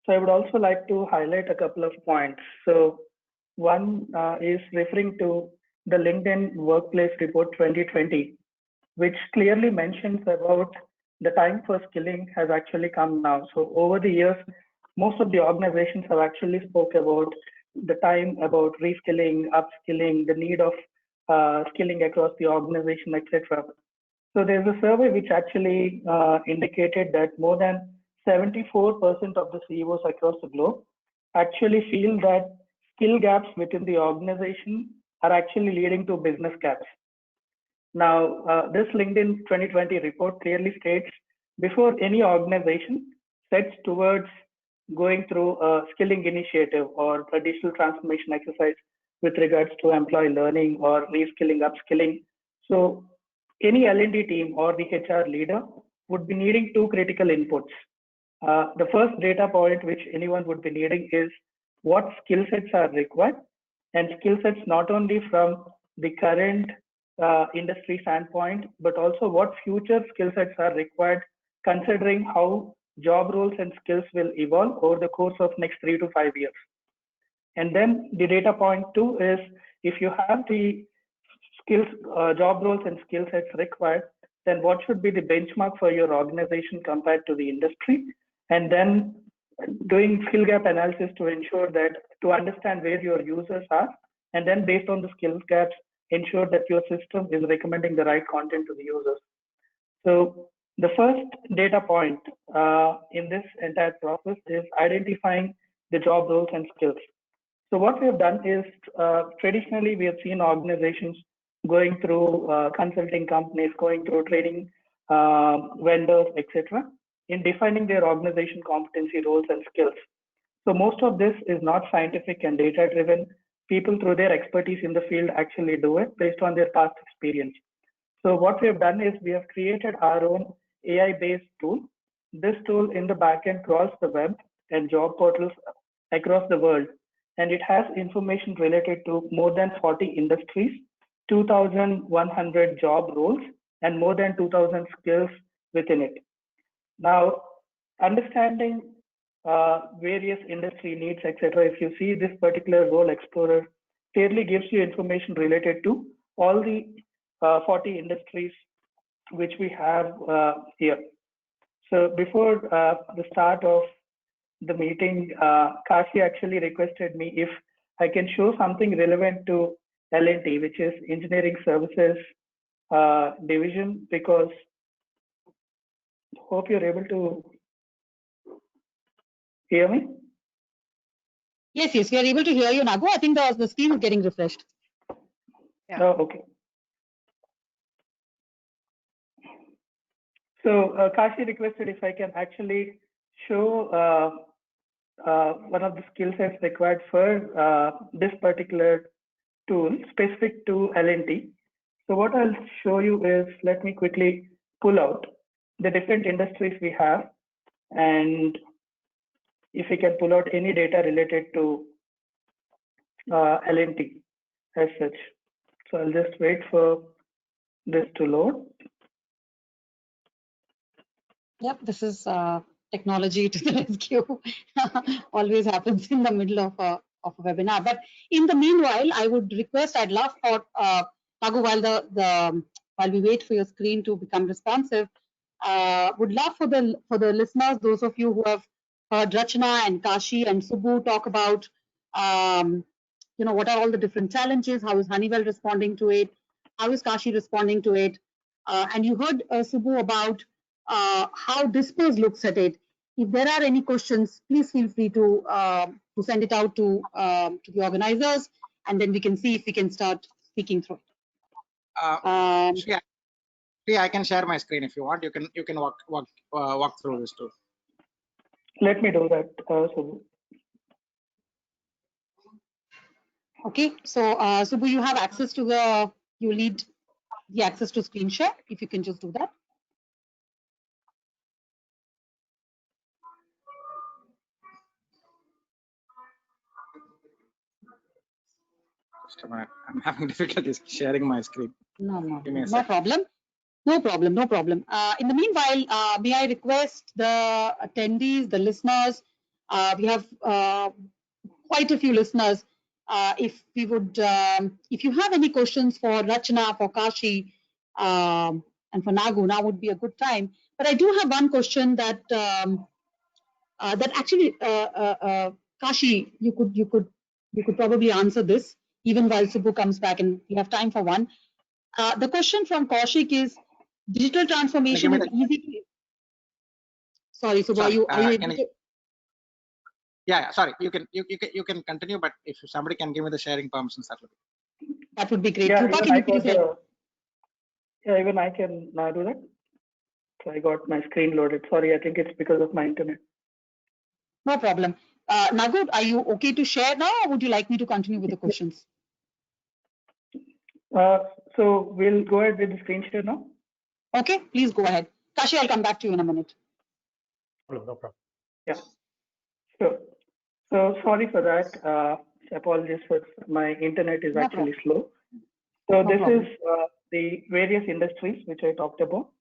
so I would also like to highlight a couple of points. So one is referring to the LinkedIn Workplace Report 2020, which clearly mentions about the time for skilling has actually come now. So over the years, most of the organizations have actually spoke about the time about reskilling, upskilling, the need of skilling across the organization, etc. So there's a survey which actually indicated that more than 74% of the CEOs across the globe actually feel that skill gaps within the organization are actually leading to business gaps. Now, this LinkedIn 2020 report clearly states, before any organization sets towards going through a skilling initiative or a digital transformation exercise with regards to employee learning or reskilling, upskilling, so any L&D team or the HR leader would be needing 2 critical inputs. The first data point which anyone would be needing is what skill sets are required, and skill sets not only from the current industry standpoint, but also what future skill sets are required, considering how job roles and skills will evolve over the course of next 3 to 5 years. And then the data point 2 is, if you have the skills, job roles and skill sets required, then what should be the benchmark for your organization compared to the industry? And then doing skill gap analysis to ensure that, to understand where your users are, and then based on the skill gaps, ensure that your system is recommending the right content to the users. So the first data point in this entire process is identifying the job roles and skills. So what we have done is, traditionally we have seen organizations going through consulting companies, going through training vendors, etc., in defining their organization competency, roles, and skills. So most of this is not scientific and data driven. People through their expertise in the field actually do it based on their past experience. So what we have done is we have created our own AI-based tool. This tool in the backend crawls the web and job portals across the world, and it has information related to more than 40 industries, 2,100 job roles, and more than 2,000 skills within it. Now, understanding various industry needs, etc., if you see this particular role explorer, clearly gives you information related to all the 40 industries which we have here. So before the start of the meeting, Kashi actually requested me if I can show something relevant to L&T, which is Engineering Services Division, because hope you're able to hear me. Yes, we are able to hear you, Nagu. I think the screen is getting refreshed. Yeah. Oh, okay. So Kashi requested if I can actually show one of the skill sets required for this particular tool specific to L&T. So what I'll show you is, let me quickly pull out the different industries we have, and if we can pull out any data related to L&T as such. So I'll just wait for this to load. Yep, this is technology to the rescue. Always happens in the middle of a webinar. But in the meanwhile, I would request, I'd love for Nagu, while we wait for your screen to become responsive, would love for the listeners, those of you who have heard Rachna and Kashi and Subbu talk about, what are all the different challenges? How is Honeywell responding to it? How is Kashi responding to it? And you heard Subbu about how Disperse looks at it. If there are any questions, please feel free to send it out to the organizers, and then we can see if we can start speaking through it. Yeah, I can share my screen if you want. You can walk through this too. Let me do that, Subbu. Okay, so Subbu, you have access to you lead the access to screen share. If you can just do that. Just a minute. I'm having difficulties sharing my screen. No problem. No problem. In the meanwhile, may I request the attendees, the listeners, we have quite a few listeners. If we would, if you have any questions for Rachna, for Kashi, and for Nagu, now would be a good time. But I do have one question that actually, Kashi, you could probably answer this even while Subbu comes back, and we have time for one. The question from Kaushik is, digital transformation is easy. Sorry, Subbu, are you able to? Yeah, sorry. You can continue, but if somebody can give me the sharing permissions, that would be great. Yeah, Krupa, can you please help? Yeah, even I can now do that. So I got my screen loaded. Sorry, I think it's because of my internet. No problem. Nagu, are you okay to share now, or would you like me to continue with the questions? So we'll go ahead with the screen share now. Okay, please go ahead. Kashi, I'll come back to you in a minute. No problem. Yeah. Sure. So sorry for that. Apologies for my internet is actually slow. So this is the various industries which I talked about.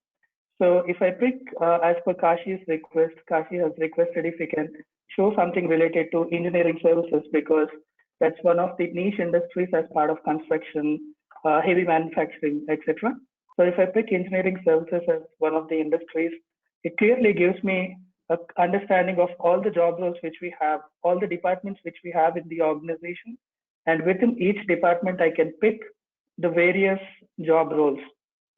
So if I pick, as per Kashi's request, Kashi has requested if we can show something related to engineering services, because that's one of the niche industries as part of construction, heavy manufacturing, etc. So if I pick engineering services as one of the industries, it clearly gives me an understanding of all the job roles which we have, all the departments which we have in the organization. And within each department, I can pick the various job roles.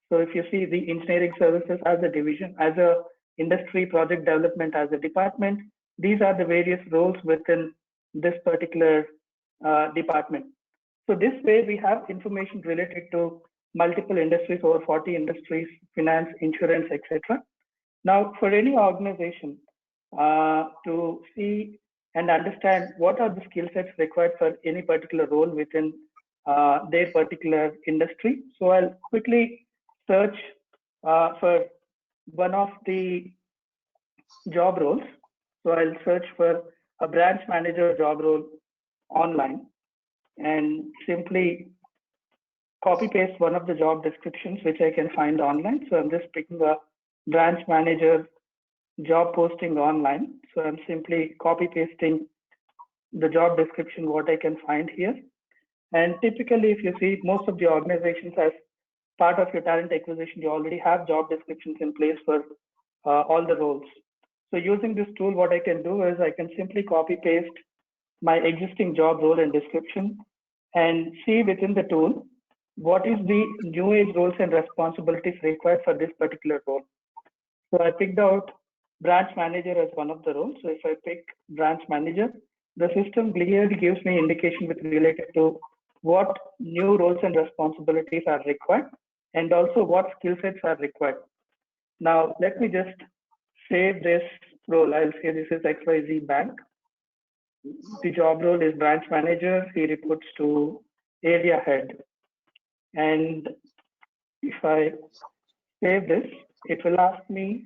So if you see the engineering services as a division, as a industry, project development as a department, these are the various roles within this particular department. So this way we have information related to multiple industries, over 40 industries, finance, insurance, etc. Now, for any organization to see and understand what are the skill sets required for any particular role within their particular industry. So I'll quickly search for one of the job roles. So I'll search for a branch manager job role online and simply copy paste one of the job descriptions which I can find online. So I'm just picking a branch manager job posting online. So I'm simply copy pasting the job description what I can find here. And typically, if you see most of the organizations as part of your talent acquisition, you already have job descriptions in place for all the roles. So using this tool, what I can do is I can simply copy paste my existing job role and description and see within the tool what is the new age roles and responsibilities required for this particular role. So I picked out branch manager as one of the roles. So if I pick branch manager, the system clearly gives me indication with related to what new roles and responsibilities are required and also what skill sets are required. Now, let me just save this role. I'll say this is XYZ Bank. The job role is branch manager. He reports to area head. And if I save this, it will ask me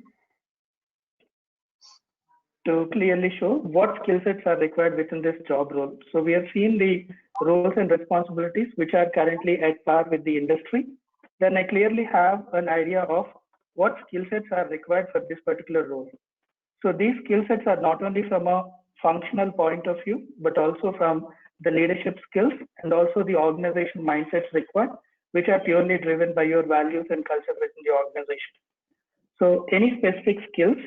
to clearly show what skill sets are required within this job role. So we have seen the roles and responsibilities which are currently at par with the industry. Then I clearly have an idea of what skill sets are required for this particular role. So these skill sets are not only from a functional point of view, but also from the leadership skills and also the organization mindsets required, which are purely driven by your values and culture within the organization. So any specific skills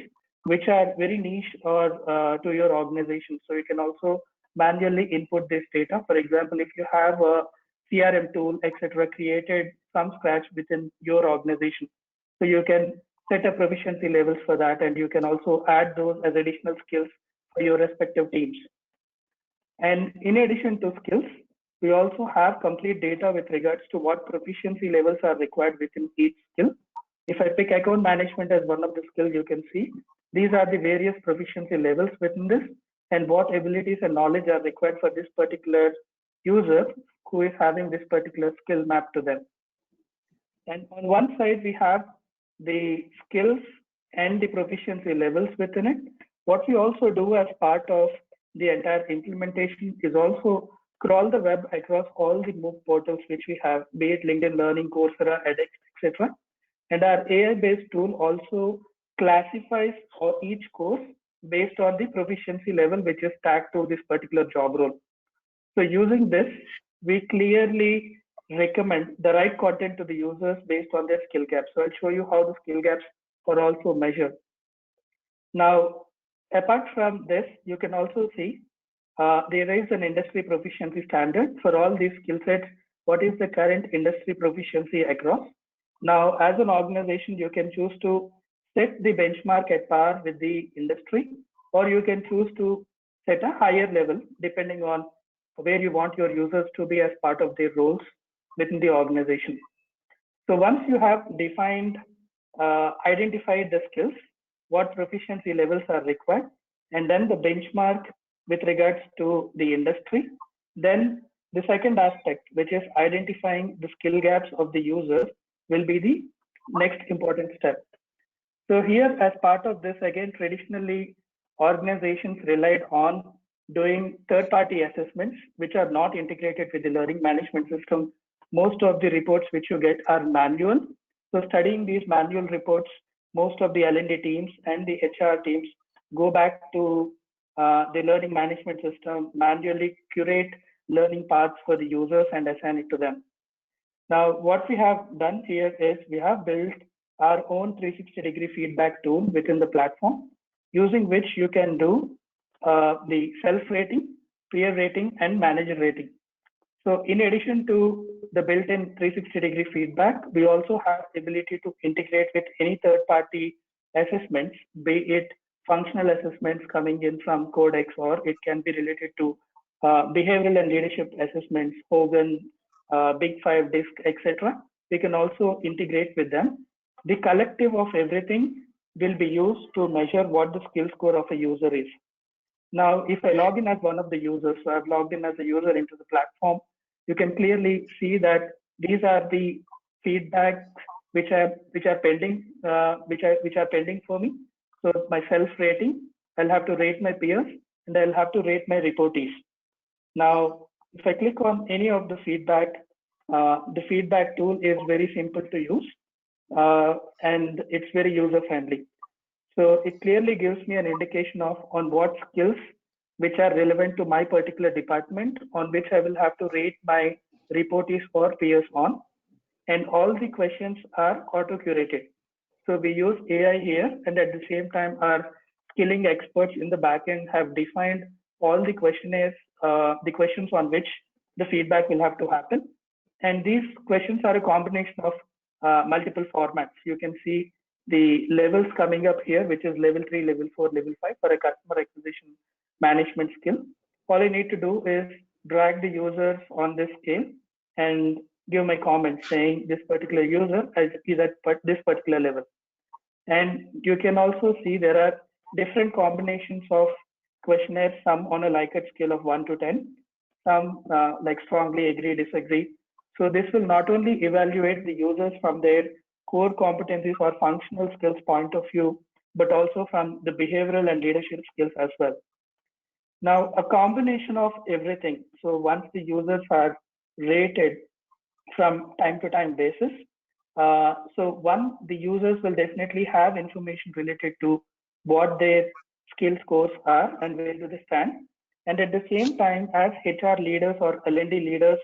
which are very niche or to your organization. So you can also manually input this data. For example, if you have a CRM tool, etc., created from scratch within your organization, so you can set up proficiency levels for that, and you can also add those as additional skills for your respective teams. And in addition to skills, we also have complete data with regards to what proficiency levels are required within each skill. If I pick account management as one of the skills, you can see these are the various proficiency levels within this and what abilities and knowledge are required for this particular user who is having this particular skill mapped to them. And on one side, we have the skills and the proficiency levels within it. What we also do as part of the entire implementation is also crawl the web across all the MOOC portals which we have, be it LinkedIn Learning, Coursera, edX, etc. And our AI-based tool also classifies for each course based on the proficiency level which is tagged to this particular job role. So using this, we clearly recommend the right content to the users based on their skill gaps. So I'll show you how the skill gaps are also measured. Now, apart from this, you can also see there is an industry proficiency standard for all these skill sets. What is the current industry proficiency across? Now, as an organization, you can choose to set the benchmark at par with the industry, or you can choose to set a higher level depending on where you want your users to be as part of their roles within the organization. So once you have defined, identified the skills, what proficiency levels are required, and then the benchmark with regards to the industry, then the second aspect, which is identifying the skill gaps of the user, will be the next important step. So here, as part of this, again, traditionally, organizations relied on doing third-party assessments, which are not integrated with the learning management system. Most of the reports which you get are manual. So studying these manual reports, most of the L&D teams and the HR teams go back to the learning management system, manually curate learning paths for the users and assign it to them. Now, what we have done here is we have built our own 360-degree feedback tool within the platform, using which you can do the self-rating, peer rating, and manager rating. So in addition to the built-in 360-degree feedback, we also have the ability to integrate with any third-party assessments, be it functional assessments coming in from Codex, or it can be related to behavioral and leadership assessments, Hogan, Big Five, DISC, etc. We can also integrate with them. The collective of everything will be used to measure what the skill score of a user is. Now, if I log in as one of the users, so I've logged in as a user into the platform, you can clearly see that these are the feedbacks which are pending for me. So my self-rating, I'll have to rate my peers, and I'll have to rate my reportees. Now, if I click on any of the feedback tool is very simple to use, and it's very user-friendly. So it clearly gives me an indication of on what skills which are relevant to my particular department, on which I will have to rate my reportees or peers on. And all the questions are auto-curated. So we use AI here, and at the same time, our skilling experts in the backend have defined all the questionnaires, the questions on which the feedback will have to happen. And these questions are a combination of multiple formats. You can see the levels coming up here, which is level 3, level 4, level 5 for a customer acquisition management skill. All I need to do is drag the users on this scale and give my comment saying this particular user is at this particular level. And you can also see there are different combinations of questionnaires, some on a Likert scale of 1 to 10, some like strongly agree, disagree. So this will not only evaluate the users from their core competencies or functional skills point of view, but also from the behavioral and leadership skills as well. Now, a combination of everything. So once the users are rated from time to time basis, the users will definitely have information related to what their skill scores are and where do they stand. And at the same time, as HR leaders or L&D leaders,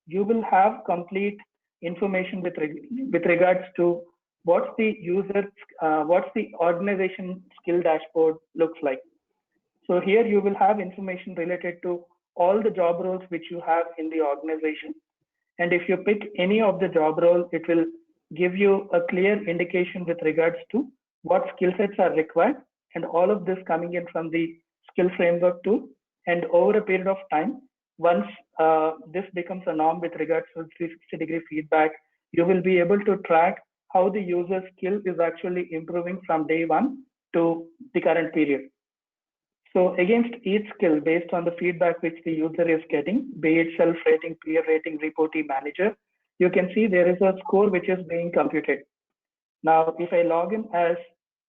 you will have complete information with regards to what's the organization skill dashboard looks like. So here you will have information related to all the job roles which you have in the organization. And if you pick any of the job role, it will give you a clear indication with regards to what skill sets are required, and all of this coming in from the skill framework tool. And over a period of time, once this becomes a norm with regards to 360-degree feedback, you will be able to track how the user skill is actually improving from day one to the current period. So against each skill, based on the feedback which the user is getting, be it self-rating, peer rating, reportee, manager, you can see there is a score which is being computed. Now, if I log in as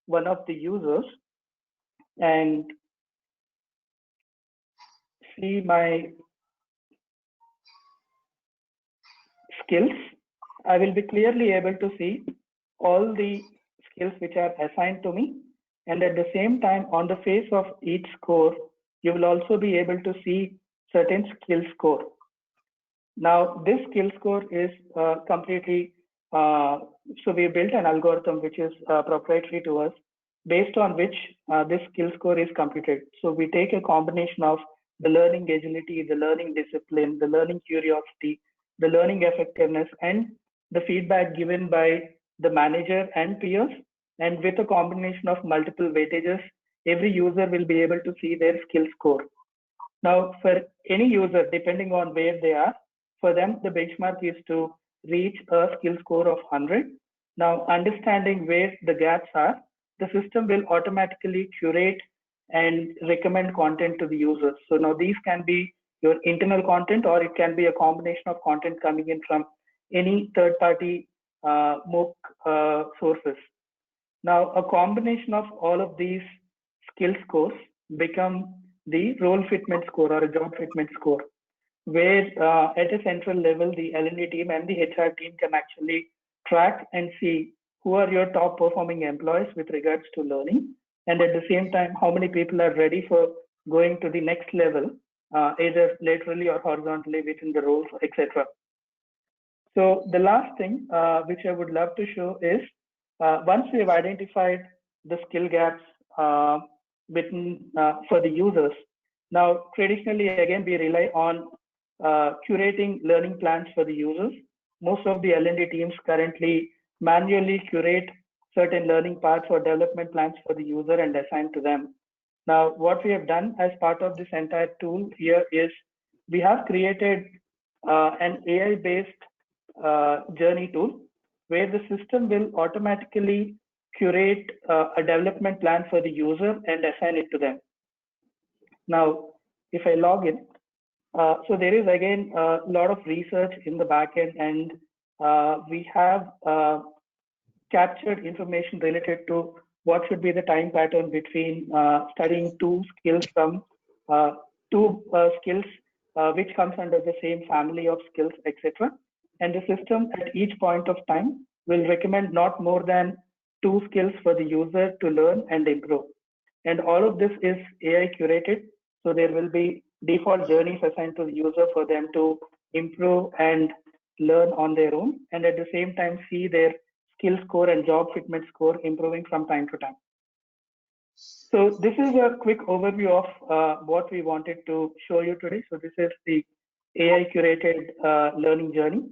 one of the users and see my skills, I will be clearly able to see all the skills which are assigned to me. And at the same time, on the face of each score, you will also be able to see certain skill score. Now, this skill score is completely, so we built an algorithm which is proprietary to us, based on which this skill score is computed. So we take a combination of the learning agility, the learning discipline, the learning curiosity, the learning effectiveness, and the feedback given by the manager and peers. And with a combination of multiple weightages, every user will be able to see their skill score. Now, for any user, depending on where they are, for them, the benchmark is to reach a skill score of 100. Now, understanding where the gaps are, the system will automatically curate and recommend content to the users. So now these can be your internal content, or it can be a combination of content coming in from any third-party MOOC sources. Now, a combination of all of these skill scores become the role fitment score or a job fitment score, where at a central level, the L&D team and the HR team can actually track and see who are your top performing employees with regards to learning, and at the same time, how many people are ready for going to the next level, either laterally or horizontally within the roles, etc. So the last thing which I would love to show is, once we have identified the skill gaps within for the users, now traditionally, again, we rely on curating learning plans for the users. Most of the L&D teams currently manually curate certain learning paths or development plans for the user and assign to them. Now, what we have done as part of this entire tool here is we have created an AI-based journey tool, where the system will automatically curate a development plan for the user and assign it to them. Now, if I log in, so there is again a lot of research in the backend, and we have captured information related to what should be the time pattern between studying two skills from which comes under the same family of skills, etc. And the system at each point of time will recommend not more than 2 skills for the user to learn and improve. And all of this is AI curated. So there will be default journeys assigned to the user for them to improve and learn on their own, and at the same time see their skill score and job fitment score improving from time to time. So this is a quick overview of what we wanted to show you today. So this is the AI curated learning journey.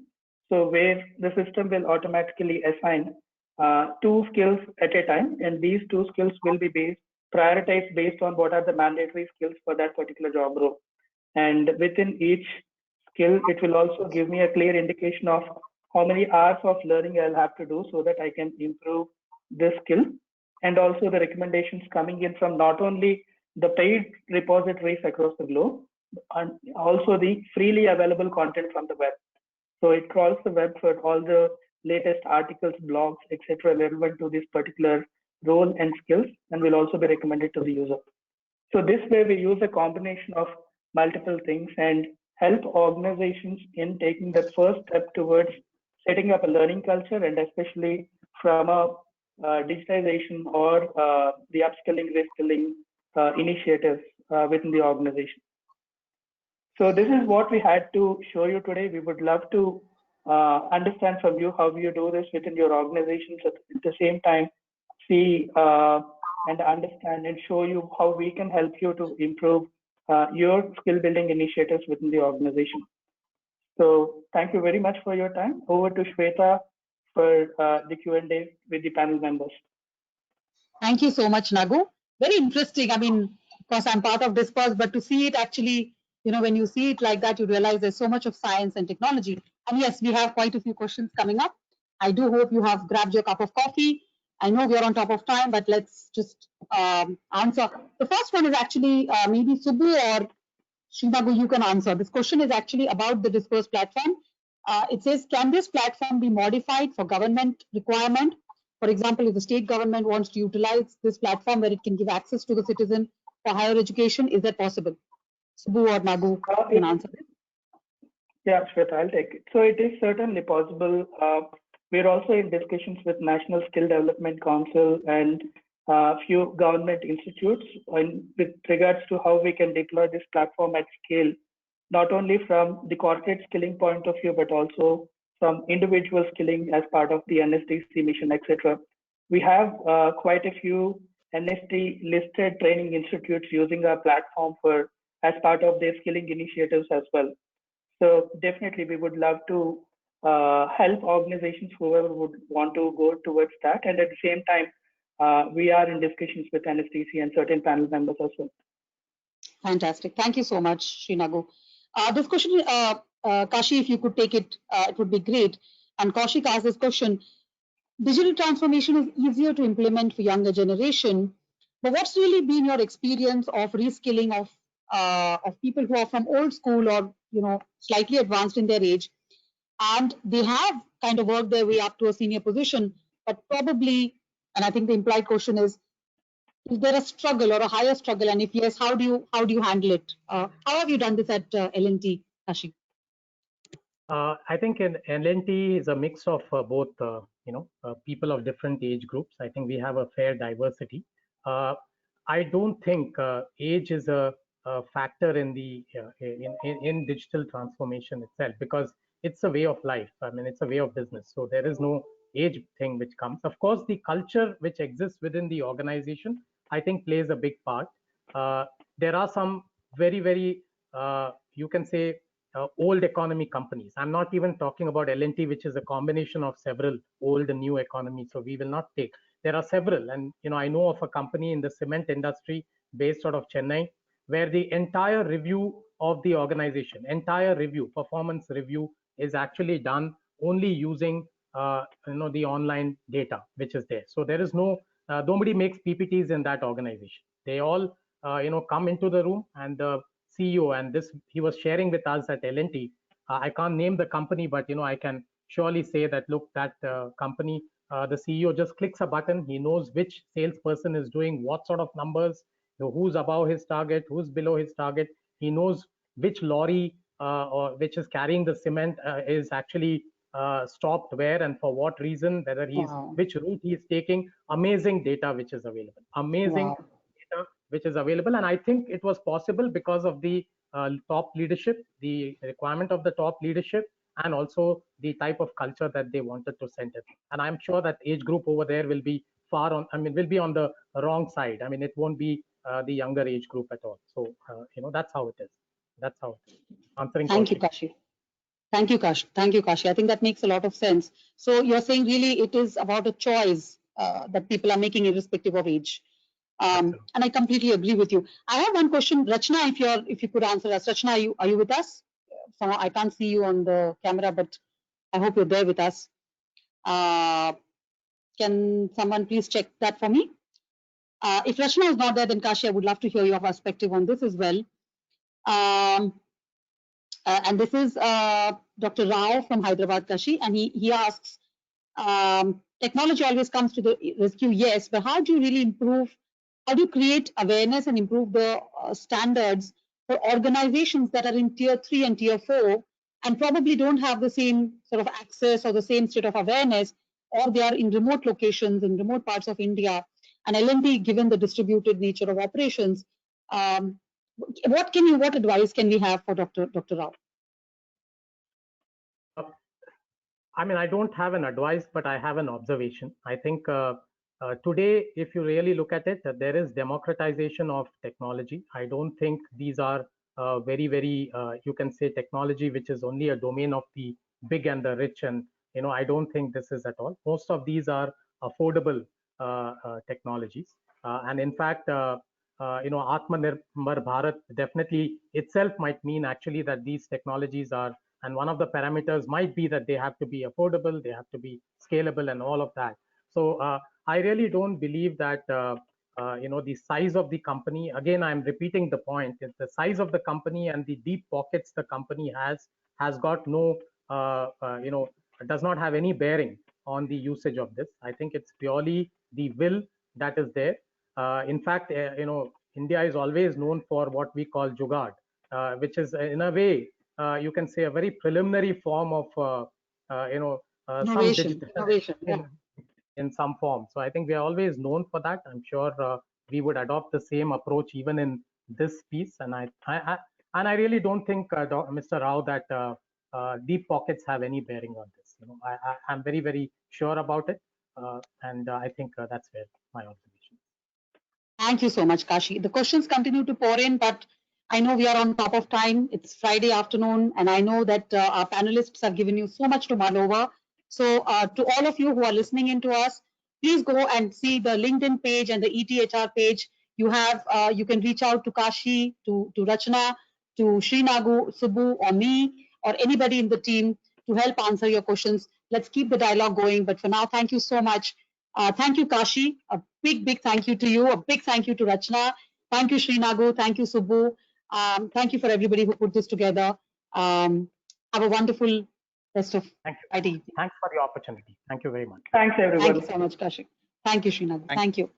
So where the system will automatically assign 2 skills at a time, and these 2 skills will be prioritized based on what are the mandatory skills for that particular job role. And within each skill, it will also give me a clear indication of how many hours of learning I'll have to do so that I can improve this skill. And also the recommendations coming in from not only the paid repositories across the globe, and also the freely available content from the web. So it crawls the web for all the latest articles, blogs, etc. relevant to this particular role and skills, and will also be recommended to the user. So this way we use a combination of multiple things and help organizations in taking the first step towards setting up a learning culture, and especially from a digitization or the upskilling, reskilling initiatives within the organization. So this is what we had to show you today. We would love to understand from you how you do this within your organizations, at the same time see and understand and show you how we can help you to improve your skill building initiatives within the organization. So thank you very much for your time. Over to Shweta for the Q&A with the panel members. Thank you so much, Nagu. Very interesting. I mean, of course, I'm part of Disperse, but to see it actually, you know, when you see it like that, you realize there's so much of science and technology. And yes, we have quite a few questions coming up. I do hope you have grabbed your cup of coffee. I know we are on top of time, but let's just answer. The first one is actually maybe Subbu or Srinagu, you can answer. This question is actually about the Disperse platform. It says, can this platform be modified for government requirement? For example, if the state government wants to utilize this platform where it can give access to the citizen for higher education, is that possible? Subbu or Nagu can answer this. Yeah, Shweta, I'll take it. So it is certainly possible. We're also in discussions with National Skill Development Council and few government institutes with regards to how we can deploy this platform at scale, not only from the corporate skilling point of view, but also from individual skilling as part of the NSDC mission, etc. We have quite a few NSD listed training institutes using our platform as part of their skilling initiatives as well. So definitely we would love to help organizations, whoever would want to go towards that. And at the same time, we are in discussions with NSDC and certain panel members as well. Fantastic. Thank you so much, Srinagu. This question, Kashi, if you could take it, it would be great. And Kaushik asked this question. Digital transformation is easier to implement for younger generation, but what's really been your experience of reskilling of people who are from old school or slightly advanced in their age, and they have kind of worked their way up to a senior position, but probably, and I think the implied question is there a struggle or a higher struggle, and if yes, how do you handle it? How have you done this at L&T, Kashi? I think in L&T is a mix of both, people of different age groups. I think we have a fair diversity. I don't think age is a factor in the in digital transformation itself, because it's a way of life. I mean, it's a way of business. So there is no age thing which comes. Of course, the culture which exists within the organization, I think, plays a big part. There are some very, very, you can say, old economy companies. I'm not even talking about L&T, which is a combination of several old and new economies. So we will not take. There are several, and I know of a company in the cement industry based out of Chennai, where the entire review of the organization, performance review, is actually done only using the online data which is there. So there is no nobody makes PPTs in that organization. They all come into the room, and the CEO, and this he was sharing with us at L&T. I can't name the company, but I can surely say that, look, that company the CEO just clicks a button. He knows which salesperson is doing what sort of numbers, who's above his target, who's below his target. He knows which lorry or which is carrying the cement is actually stopped where and for what reason, whether he's which route he's taking. Amazing data which is available. Amazing data which is available, and I think it was possible because of the top leadership, the requirement of the top leadership, and also the type of culture that they wanted to send it. And I'm sure that age group over there will be far on, will be on the wrong side. It won't be the younger age group at all. So, that's how it is. That's how it is. Answering. Thank you, Kashi. Thank you, Kashi. Thank you, Kashi. I think that makes a lot of sense. So you're saying really it is about a choice that people are making irrespective of age. And I completely agree with you. I have one question, Rachna, if you could answer us. Rachna, are you with us? So I can't see you on the camera, but I hope you're there with us. Can someone please check that for me? If Rachna is not there, then Kashi, I would love to hear your perspective on this as well. And this is Dr. Rao from Hyderabad, Kashi, and he asks, technology always comes to the rescue, yes, but how do you really improve, how do you create awareness and improve the standards for organizations that are in tier 3 and tier 4 and probably don't have the same sort of access or the same state of awareness, or they are in remote locations, in remote parts of India, and L&T, given the distributed nature of operations, what advice can we have for Dr. Rao? I don't have an advice, but I have an observation. I think today, if you really look at it, there is democratization of technology. I don't think these are very, very, you can say, technology which is only a domain of the big and the rich. And, I don't think this is at all. Most of these are affordable technologies. And in fact, Atmanirbhar Bharat definitely itself might mean actually that these technologies are, and one of the parameters might be that they have to be affordable, they have to be scalable and all of that. So I really don't believe that, the size of the company, again, I'm repeating the point, is the size of the company and the deep pockets the company has got no, does not have any bearing on the usage of this. I think it's purely the will that is there. In fact, India is always known for what we call Jugaad, which is in a way, you can say a very preliminary form of, Innovation, in some form. So I think we are always known for that. I'm sure we would adopt the same approach even in this piece. And I really don't think, Mr. Rao, that deep pockets have any bearing on this. I'm very, very sure about it. And I think that's where my observation. Thank you so much, Kashi. The questions continue to pour in, but I know we are on top of time. It's Friday afternoon, and I know that our panelists have given you so much to mull over. So to all of you who are listening in to us, please go and see the LinkedIn page and the ETHR page. You have, you can reach out to Kashi, to Rachna, to Srinagu, Subbu, or me, or anybody in the team to help answer your questions. Let's keep the dialogue going. But for now, thank you so much. Thank you, Kashi. A big, big thank you to you. A big thank you to Rachna. Thank you, Srinagu. Thank you, Subbu. Thank you for everybody who put this together. Have a wonderful rest of Friday. Thanks for the opportunity. Thank you very much. Thanks, everyone. Thank you so much, Kashi. Thank you, Srinagu. Thank you.